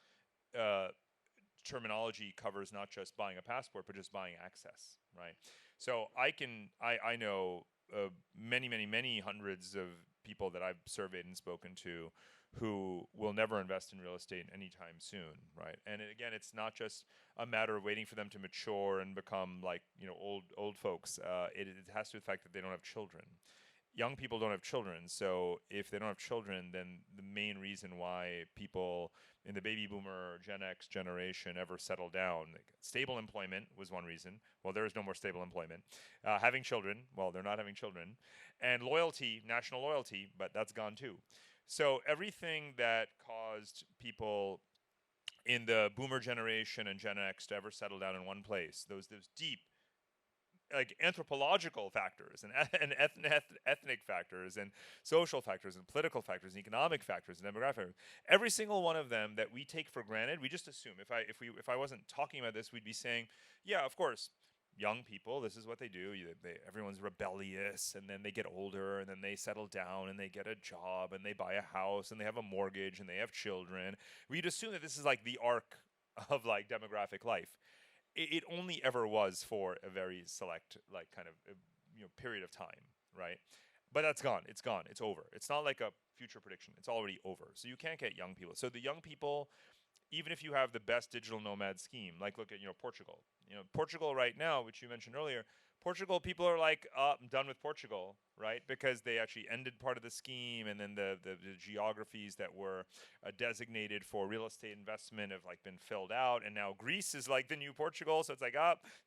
terminology covers not just buying a passport, but just buying access, right? So I know many hundreds of people that I've surveyed and spoken to who will never invest in real estate anytime soon, right? And again, it's not just a matter of waiting for them to mature and become like old folks. It has to do with the fact that they don't have children. Young people don't have children, so if they don't have children, then the main reason why people in the baby boomer Gen X generation ever settle down, like stable employment was one reason. Well, there is no more stable employment. Having children, well, they're not having children. And loyalty, national loyalty, but that's gone too. So everything that caused people in the boomer generation and Gen X to ever settle down in one place, those deep like anthropological factors and ethnic factors and social factors and political factors and economic factors and demographic factors. Every single one of them that we take for granted, we just assume. If I wasn't talking about this, we'd be saying, yeah, of course, young people, this is what they do. Everyone's rebellious, and then they get older, and then they settle down, and they get a job, and they buy a house, and they have a mortgage, and they have children. We'd assume that this is like the arc of like demographic life. It only ever was for a very select like kind of period of time, right? But that's gone. It's gone. It's over. It's not like a future prediction. It's already over. So you can't get young people. So the young people, even if you have the best digital nomad scheme, like look at Portugal. Portugal right now, which you mentioned earlier, Portugal, people are like, I'm done with Portugal, right? Because they actually ended part of the scheme, and then the geographies that were designated for real estate investment have like been filled out, and now Greece is like the new Portugal. So it's like,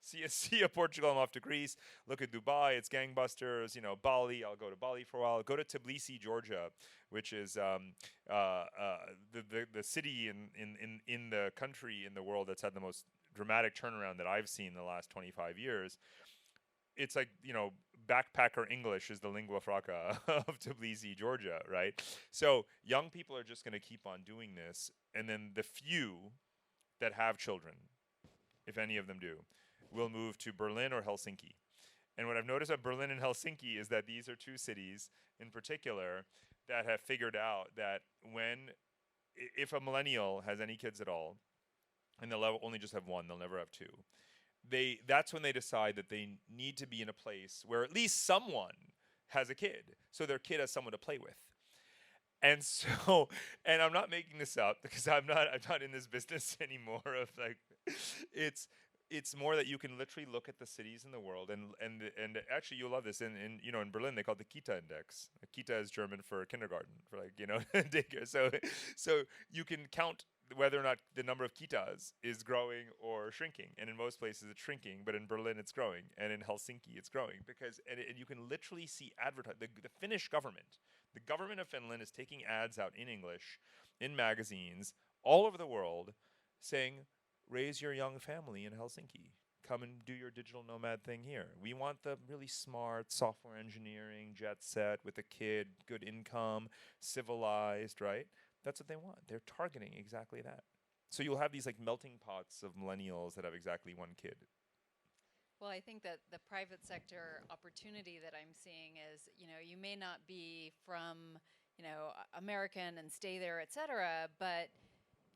see ya Portugal, I'm off to Greece. Look at Dubai, it's gangbusters. Bali, I'll go to Bali for a while. Go to Tbilisi, Georgia, which is the city in the country in the world that's had the most dramatic turnaround that I've seen in the last 25 years. It's like, backpacker English is the lingua franca of Tbilisi, Georgia, right? So young people are just going to keep on doing this. And then the few that have children, if any of them do, will move to Berlin or Helsinki. And what I've noticed about Berlin and Helsinki is that these are 2 cities in particular that have figured out that if a millennial has any kids at all, and they'll only just have 1, they'll never have 2, that's when they decide that they need to be in a place where at least someone has a kid, so their kid has someone to play with. And so, and I'm not making this up because I'm not in this business anymore of like, it's more that you can literally look at the cities in the world, and actually you'll love this. In Berlin they call it the Kita index. Kita is German for kindergarten, for like daycare. So you can count whether or not the number of kitas is growing or shrinking. And in most places it's shrinking, but in Berlin it's growing, and in Helsinki it's growing because and you can literally see the Finnish government. The government of Finland is taking ads out in English in magazines all over the world saying, raise your young family in Helsinki. Come and do your digital nomad thing here. We want the really smart software engineering, jet set with a kid, good income, civilized, right? That's what they want. They're targeting exactly that. So you'll have these like melting pots of millennials that have exactly one kid. Well, I think that the private sector opportunity that I'm seeing is, you may not be from, American and stay there, et cetera, but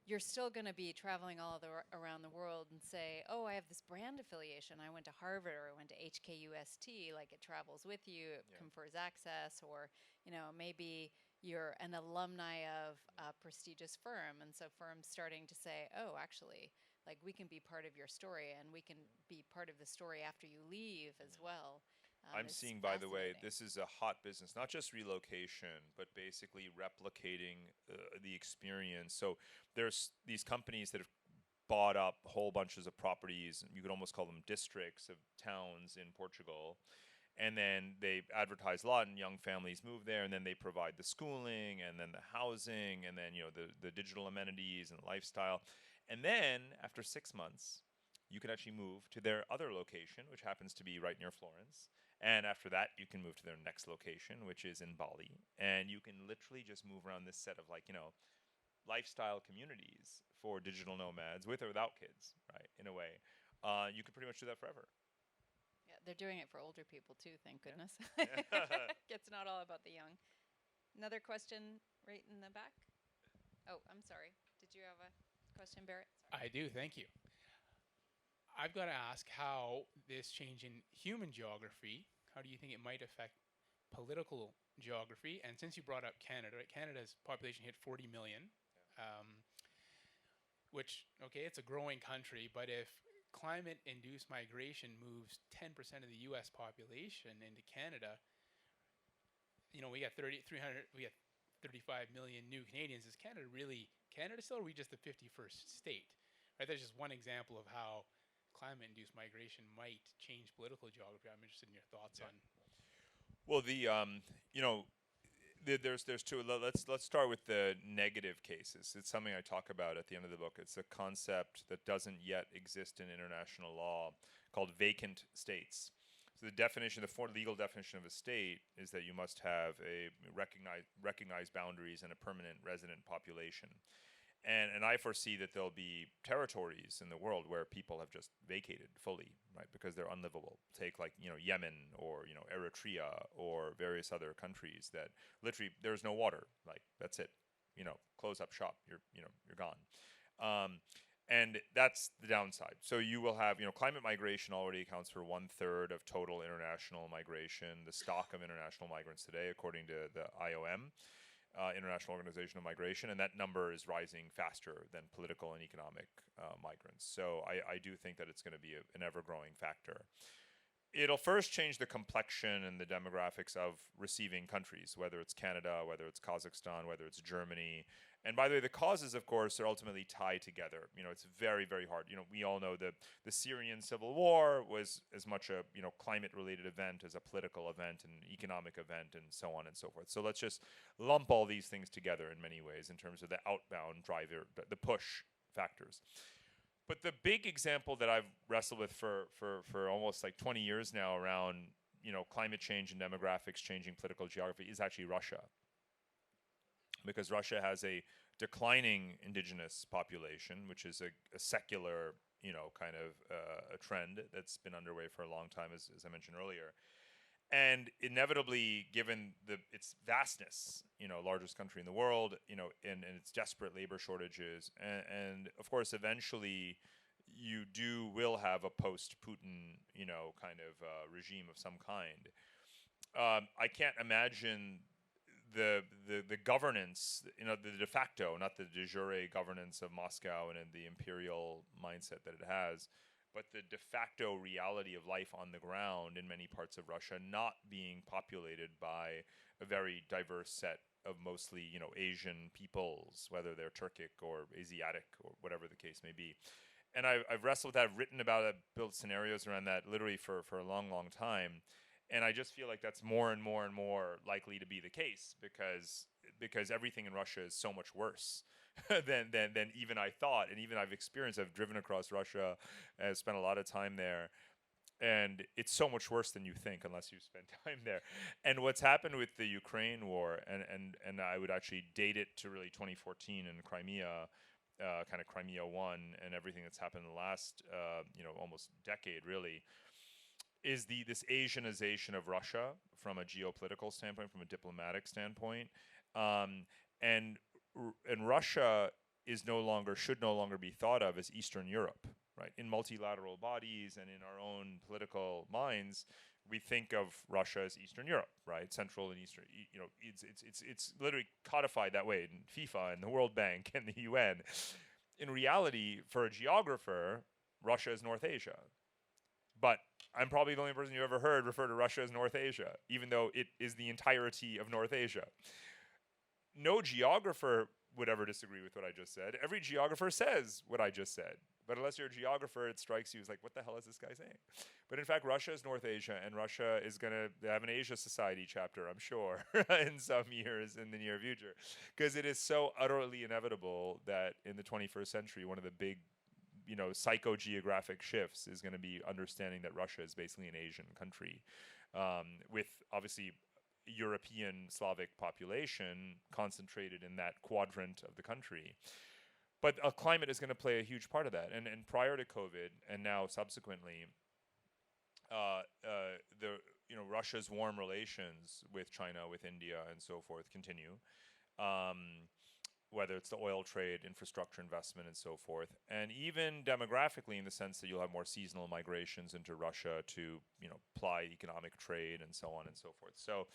you're still going to be traveling around the world and say, oh, I have this brand affiliation. I went to Harvard or I went to HKUST. Like, it travels with you, it confers access, or maybe you're an alumni of a prestigious firm, and so firms starting to say, oh, actually, like, we can be part of your story, and we can be part of the story after you leave as well. I'm It's seeing, by the way, fascinating. this is a hot business, not just relocation, but basically replicating the experience. So there's these companies that have bought up whole bunches of properties, and you could almost call them districts of towns in Portugal. And then they advertise a lot, and young families move there, and then they provide the schooling, and then the housing, and then the digital amenities and lifestyle. And then after 6 months, you can actually move to their other location, which happens to be right near Florence. And after that, you can move to their next location, which is in Bali. And you can literally just move around this set of lifestyle communities for digital nomads with or without kids, right? In a way. You could pretty much do that forever. Yeah, they're doing it for older people too, thank goodness. Yeah. It's not all about the young. Another question right in the back? Oh, I'm sorry. Did you have a question, Barrett? Sorry. I do, thank you. I've got to ask how this change in human geography, how do you think it might affect political geography? And since you brought up Canada, right, Canada's population hit 40 million, which, okay, it's a growing country, but if climate-induced migration moves 10% of the U.S. population into Canada, we got 35 million new Canadians. Is Canada really Canada still, or are we just the 51st state? Right, that's just one example of how climate-induced migration might change political geography. I'm interested in your thoughts on. Well, there's two. Let's start with the negative cases. It's something I talk about at the end of the book. It's a concept that doesn't yet exist in international law called vacant states. So the definition, the legal definition of a state, is that you must have a recognized boundaries and a permanent resident population. And I foresee that there'll be territories in the world where people have just vacated fully, right, because they're unlivable. Take Yemen or Eritrea or various other countries that literally there's no water. Like, that's it. Close up shop. You're gone. And that's the downside. So you will have, climate migration already accounts for 1/3 of total international migration. The stock of international migrants today, according to the IOM, International Organization of Migration, and that number is rising faster than political and economic migrants. So I do think that it's going to be an ever-growing factor. It'll first change the complexion and the demographics of receiving countries, whether it's Canada, whether it's Kazakhstan, whether it's Germany. And by the way, the causes, of course, are ultimately tied together. It's very, very hard. We all know that the Syrian civil war was as much a climate-related event as a political event, and economic event, and so on and so forth. So let's just lump all these things together in many ways in terms of the outbound driver, the push factors. But the big example that I've wrestled with for almost like 20 years now around climate change and demographics changing political geography is actually Russia. Because Russia has a declining indigenous population, which is a secular kind of a trend that's been underway for a long time, as I mentioned earlier. And inevitably, given its vastness, largest country in the world, and its desperate labor shortages, and of course, eventually, you will have a post-Putin, kind of regime of some kind. I can't imagine the governance, the de facto, not the de jure governance of Moscow and in the imperial mindset that it has, but the de facto reality of life on the ground in many parts of Russia not being populated by a very diverse set of mostly, Asian peoples, whether they're Turkic or Asiatic or whatever the case may be. And I've wrestled with that, I've written about it, built scenarios around that literally for a long, long time. And I just feel like that's more and more and more likely to be the case because everything in Russia is so much worse than even I thought. And even I've experienced, I've driven across Russia, I've spent a lot of time there. And it's so much worse than you think unless you spend time there. And what's happened with the Ukraine war, and I would actually date it to really 2014 in Crimea, kind of Crimea One and everything that's happened in the last, almost decade, really, is this Asianization of Russia from a geopolitical standpoint, from a diplomatic standpoint, and Russia should no longer be thought of as Eastern Europe, right? In multilateral bodies and in our own political minds, we think of Russia as Eastern Europe, right? Central and Eastern. It's literally codified that way in FIFA and the World Bank and the UN. In reality, for a geographer, Russia is North Asia. But I'm probably the only person you ever heard refer to Russia as North Asia, even though it is the entirety of North Asia. No geographer would ever disagree with what I just said. Every geographer says what I just said. But unless you're a geographer, it strikes you as like, what the hell is this guy saying? But in fact, Russia is North Asia, and Russia is going to have an Asia Society chapter, I'm sure, in some years in the near future. Because it is so utterly inevitable that in the 21st century, one of the big psychogeographic shifts is going to be understanding that Russia is basically an Asian country with obviously European Slavic population concentrated in that quadrant of the country. But climate is going to play a huge part of that. And prior to COVID and now subsequently, Russia's warm relations with China, with India, and so forth continue. Whether it's the oil trade, infrastructure investment, and so forth, and even demographically, in the sense that you'll have more seasonal migrations into Russia to, ply economic trade and so on and so forth. So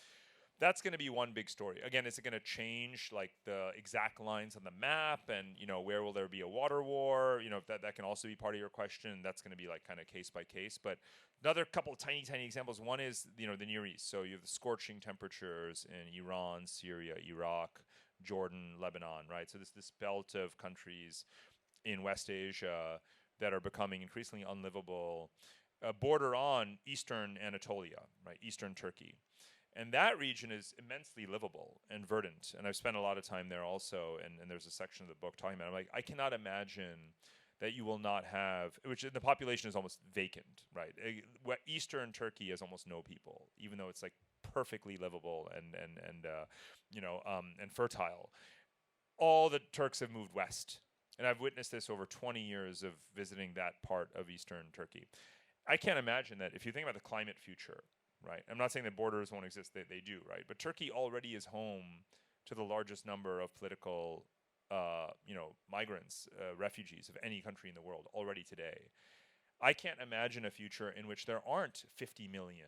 that's going to be one big story. Again, is it going to change like the exact lines on the map, and where will there be a water war? That can also be part of your question. That's going to be like kind of case by case. But another couple of tiny examples. One is the Near East. So you have the scorching temperatures in Iran, Syria, Iraq, Jordan, Lebanon, right? So this belt of countries in West Asia that are becoming increasingly unlivable, border on Eastern Anatolia, right? Eastern Turkey. And that region is immensely livable and verdant. And I've spent a lot of time there also, and there's a section of the book talking about it. I'm like, I cannot imagine that you will not have, which the population is almost vacant, right? Eastern Turkey has almost no people, even though it's like perfectly livable and fertile. All the Turks have moved west, and I've witnessed this over 20 years of visiting that part of Eastern Turkey. I can't imagine that if you think about the climate future, right? I'm not saying that borders won't exist; they do, right? But Turkey already is home to the largest number of political migrants, refugees of any country in the world already today. I can't imagine a future in which there aren't 50 million,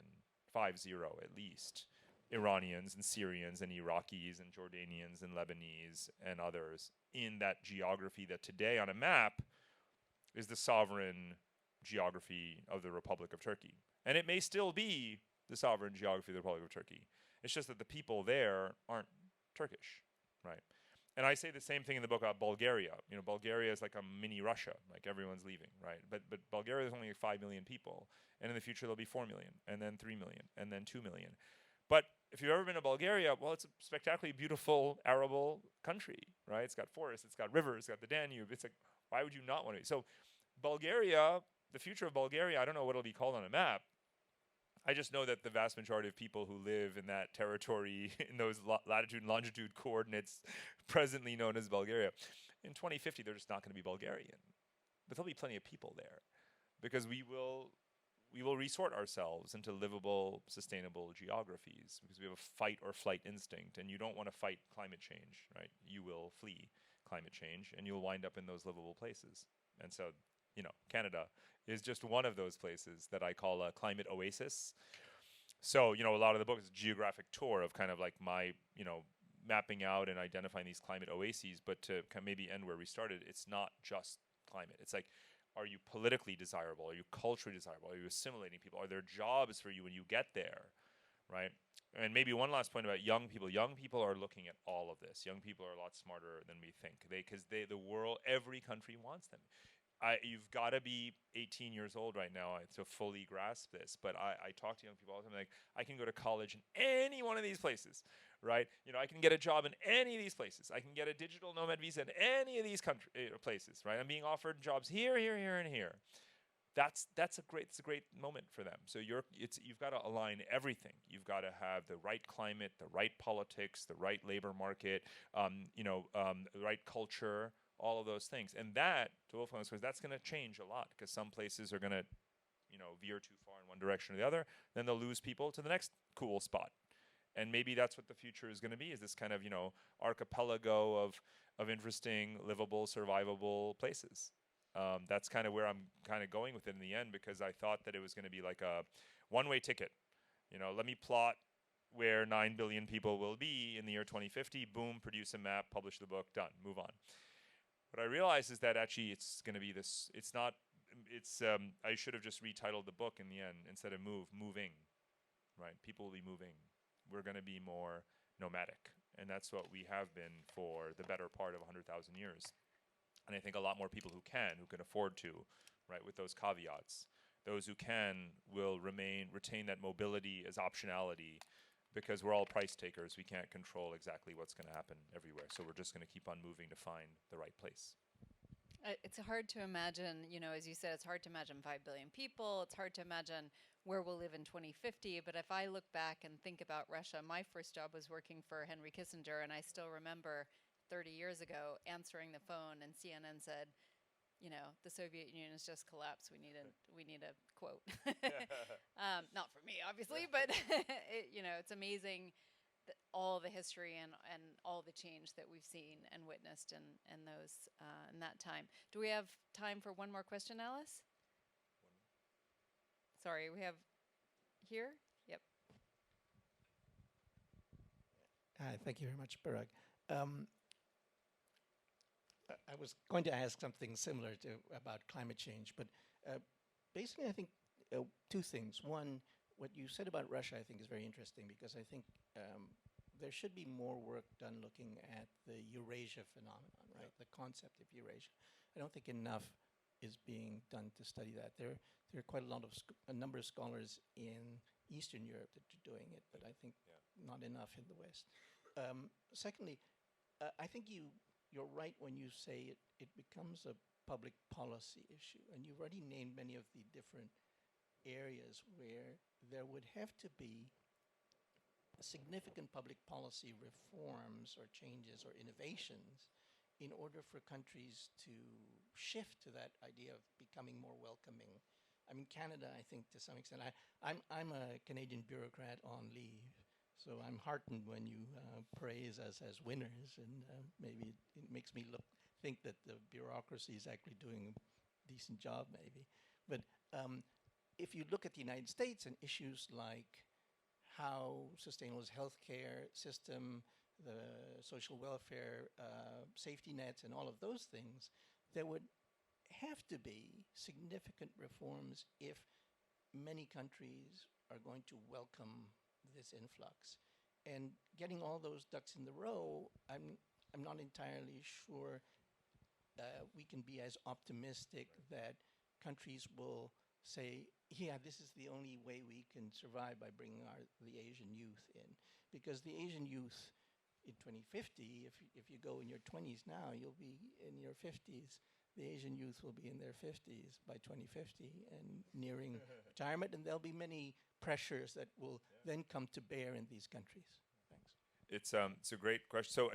50 at least, Iranians and Syrians and Iraqis and Jordanians and Lebanese and others in that geography that today on a map is the sovereign geography of the Republic of Turkey. And it may still be the sovereign geography of the Republic of Turkey. It's just that the people there aren't Turkish, right? And I say the same thing in the book about Bulgaria. Bulgaria is like a mini Russia, like everyone's leaving, right? But Bulgaria is only like 5 million people, and in the future there'll be 4 million, and then 3 million, and then 2 million. But if you've ever been to Bulgaria, well, it's a spectacularly beautiful, arable country, right? It's got forests, it's got rivers, it's got the Danube. It's like, why would you not want to? So Bulgaria, the future of Bulgaria, I don't know what it'll be called on a map. I just know that the vast majority of people who live in that territory, in those latitude and longitude coordinates presently known as Bulgaria, in 2050, they're just not going to be Bulgarian. But there'll be plenty of people there because we will resort ourselves into livable, sustainable geographies because we have a fight or flight instinct, and you don't want to fight climate change, right? You will flee climate change, and you'll wind up in those livable places. And so, Canada is just one of those places that I call a climate oasis. So, a lot of the book is a geographic tour of kind of like my, mapping out and identifying these climate oases. But to kind of maybe end where we started, it's not just climate. It's like, are you politically desirable? Are you culturally desirable? Are you assimilating people? Are there jobs for you when you get there, right? And maybe one last point about young people. Young people are looking at all of this. Young people are a lot smarter than we think. Because the world, every country wants them. You've got to be 18 years old right now to fully grasp this. But I talk to young people all the time. Like, I can go to college in any one of these places, right? I can get a job in any of these places. I can get a digital nomad visa in any of these places, right? I'm being offered jobs here, here, and here. That's a great moment for them. So you've got to align everything. You've got to have the right climate, the right politics, the right labor market, the right culture, all of those things. And that, to Wolfgang's question, that's going to change a lot because some places are going to, veer too far in one direction or the other. Then they'll lose people to the next cool spot. And maybe that's what the future is going to be, is this kind of, archipelago of interesting, livable, survivable places. That's kind of where I'm kind of going with it in the end, because I thought that it was going to be like a one-way ticket. Let me plot where 9 billion people will be in the year 2050. Boom, produce a map, publish the book, done, move on. What I realized is that actually it's going to be this, it's not, it's, I should have just retitled the book in the end instead of moving, right? People will be moving. We're going to be more nomadic. And that's what we have been for the better part of 100,000 years. And I think a lot more people who can afford to, right, with those caveats. Those who can will retain that mobility as optionality, because we're all price takers. We can't control exactly what's going to happen everywhere. So we're just going to keep on moving to find the right place. It's hard to imagine, as you said, it's hard to imagine 5 billion people. It's hard to imagine where we'll live in 2050. But if I look back and think about Russia, my first job was working for Henry Kissinger. And I still remember 30 years ago answering the phone and CNN said, the Soviet Union has just collapsed. We need a quote. Not for me, obviously, but it's amazing all the history and all the change that we've seen and witnessed in that time. Do we have time for one more question, Alice? Sorry, we have here. Yep. Hi, thank you very much, Parag. I was going to ask something similar about climate change, but basically I think two things. One, what you said about Russia I think is very interesting, because I think there should be more work done looking at the Eurasia phenomenon, right? The concept of Eurasia. I don't think enough is being done to study that. There are quite a number of scholars in Eastern Europe that are doing it, but I think not enough in the West. Secondly, I think you're right when you say it becomes a public policy issue, and you've already named many of the different areas where there would have to be significant public policy reforms or changes or innovations in order for countries to shift to that idea of becoming more welcoming. I mean, Canada, I think to some extent, I'm a Canadian bureaucrat on leave, so I'm heartened when you praise us as winners, and maybe it makes me think that the bureaucracy is actually doing a decent job, maybe. But if you look at the United States and issues like how sustainable is healthcare system, the social welfare, safety nets, and all of those things, there would have to be significant reforms if many countries are going to welcome this influx. And getting all those ducks in the row, I'm not entirely sure we can be as optimistic that countries will say, yeah, this is the only way we can survive, by bringing the Asian youth in. Because the Asian youth in 2050, if you go in your 20s now, you'll be in your 50s. The Asian youth will be in their 50s by 2050 and nearing retirement, and there'll be many pressures that will then come to bear in these countries. Thanks. It's a great question. So,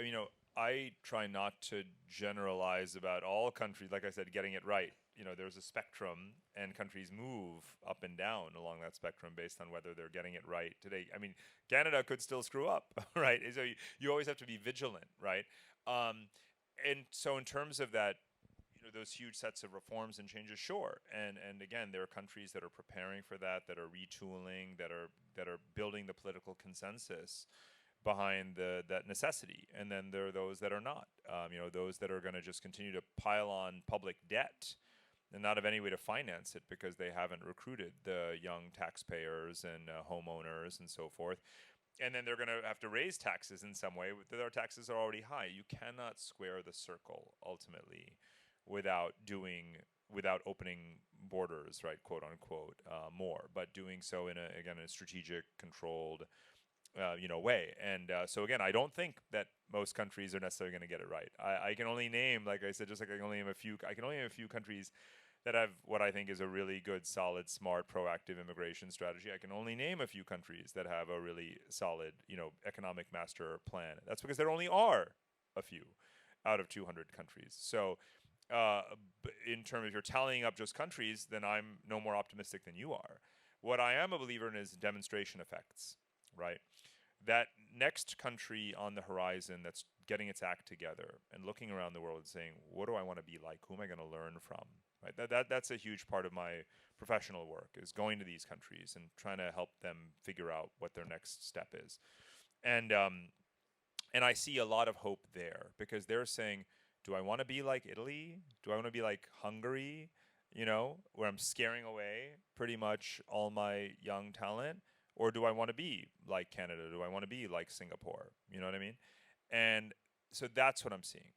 I try not to generalize about all countries. Like I said, getting it right. There's a spectrum, and countries move up and down along that spectrum based on whether they're getting it right today. Canada could still screw up, right? So you always have to be vigilant, right? And so in terms of that, those huge sets of reforms and changes, sure. And again, there are countries that are preparing for that are retooling, that are building the political consensus behind that necessity. And then there are those that are not. Those that are going to just continue to pile on public debt and not have any way to finance it because they haven't recruited the young taxpayers and homeowners and so forth. And then they're going to have to raise taxes in some way. Their taxes are already high. You cannot square the circle ultimately without opening borders, right, quote unquote, more, but doing so in a strategic, controlled, way. And so again, I don't think that most countries are necessarily going to get it right. I can only name, like I said, just like I can only name a few countries that have what I think is a really good, solid, smart, proactive immigration strategy. I can only name a few countries that have a really solid, economic master plan. That's because there only are a few. out of 200 countries. So in terms of you're tallying up just countries, then I'm no more optimistic than you are. What I am a believer in is demonstration effects, right? That next country on the horizon that's getting its act together and looking around the world and saying, what do I want to be like? Who am I going to learn from? Right? That's a huge part of my professional work, is going to these countries and trying to help them figure out what their next step is. And I see a lot of hope there, because they're saying, do I want to be like Italy? Do I want to be like Hungary? You know, where I'm scaring away pretty much all my young talent? Or do I want to be like Canada? Do I want to be like Singapore? You know what I mean? And so that's what I'm seeing.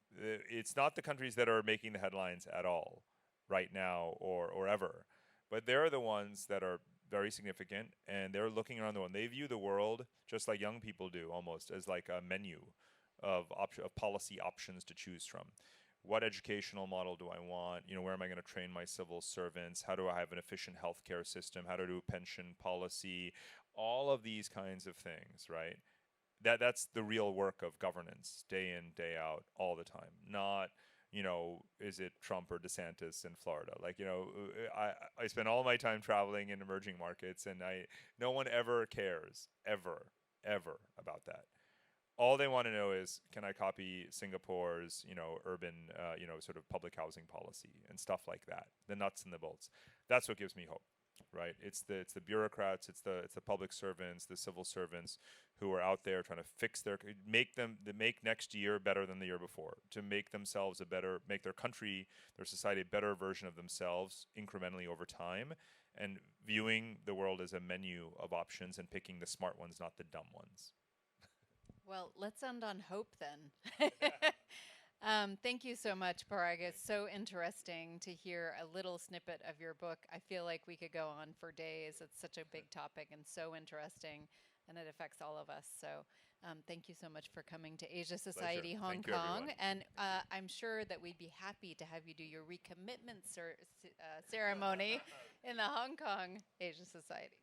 It's not the countries that are making the headlines at all right now or ever, but they're the ones that are very significant, and they're looking around the world. They view the world just like young people do, almost as like a menu of policy options to choose from. What educational model do I want? You know, where am I going to train my civil servants? How do I have an efficient healthcare system? How to do pension policy? All of these kinds of things, right? That's the real work of governance, day in, day out, all the time. Not, you know, is it Trump or DeSantis in Florida? Like, you know, I spend all my time traveling in emerging markets, and no one ever cares, ever about that. All they want to know is, can I copy Singapore's, you know, urban, you know, sort of public housing policy and stuff like that, the nuts and the bolts. That's what gives me hope, right? It's the bureaucrats, it's the public servants, the civil servants who are out there trying to fix make next year better than the year before, to make themselves make their country, their society a better version of themselves incrementally over time, and viewing the world as a menu of options and picking the smart ones, not the dumb ones. Well, let's end on hope then. Thank you so much, Parag. It's so interesting to hear a little snippet of your book. I feel like we could go on for days. It's such a big topic and so interesting, and it affects all of us. So thank you so much for coming to Asia Society Hong Thank you, Kong. everyone. And I'm sure that we'd be happy to have you do your recommitment ceremony in the Hong Kong Asia Society.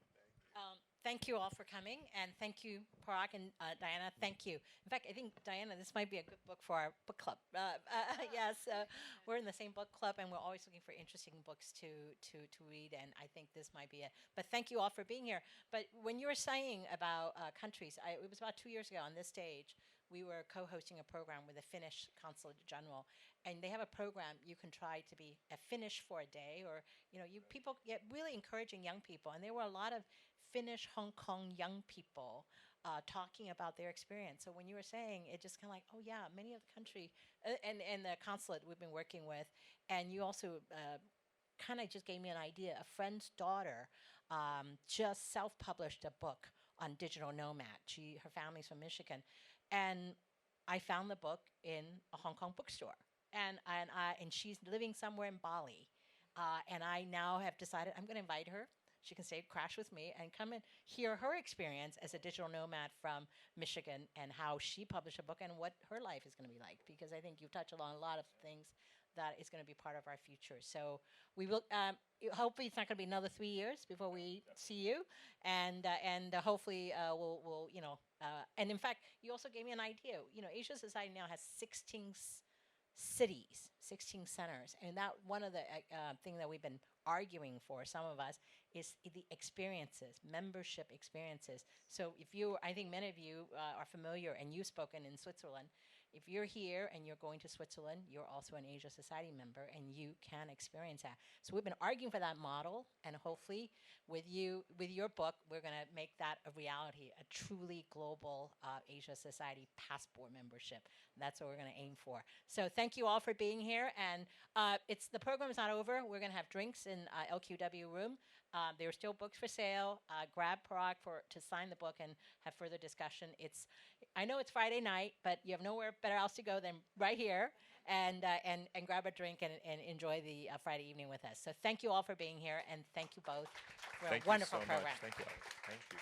Thank you all for coming, and thank you, Parag and Diana. Thank you. In fact, I think, Diana, this might be a good book for our book club. Yes, we're in the same book club, and we're always looking for interesting books to read, and I think this might be it. But thank you all for being here. But when you were saying about countries, it was about 2 years ago on this stage, we were co-hosting a program with the Finnish Consulate General, and they have a program you can try to be a Finnish for a day, or people get really encouraging young people, and there were a lot of Finnish Hong Kong young people talking about their experience. So when you were saying, it just kind of like, oh yeah, many of the country and the consulate we've been working with, and you also kind of just gave me an idea. A friend's daughter just self-published a book on digital nomad. Her family's from Michigan, and I found the book in a Hong Kong bookstore, and she's living somewhere in Bali, and I now have decided I'm going to invite her. She can stay, crash with me, and come and hear her experience as a digital nomad from Michigan, and how she published a book and what her life is going to be like. Because I think you've touched on a lot of things that is going to be part of our future. So we will. Hopefully, it's not going to be another 3 years before we see you, and hopefully we'll and in fact, you also gave me an idea. Asia Society now has 16 cities, 16 centers, and that one of the thing that we've been arguing for, some of us, is the experiences, membership experiences. So I think many of you are familiar, and you've spoken in Switzerland. If you're here and you're going to Switzerland, you're also an Asia Society member, and you can experience that. So we've been arguing for that model, and hopefully with your book, we're going to make that a reality, a truly global Asia Society passport membership. That's what we're going to aim for. So thank you all for being here, and the program is not over. We're going to have drinks in LQW room. There are still books for sale. Grab Parag to sign the book and have further discussion. I know it's Friday night, but you have nowhere better else to go than right here, and grab a drink and enjoy the Friday evening with us. So thank you all for being here, and thank you both for a wonderful program. Thank you, Alex. Thank you.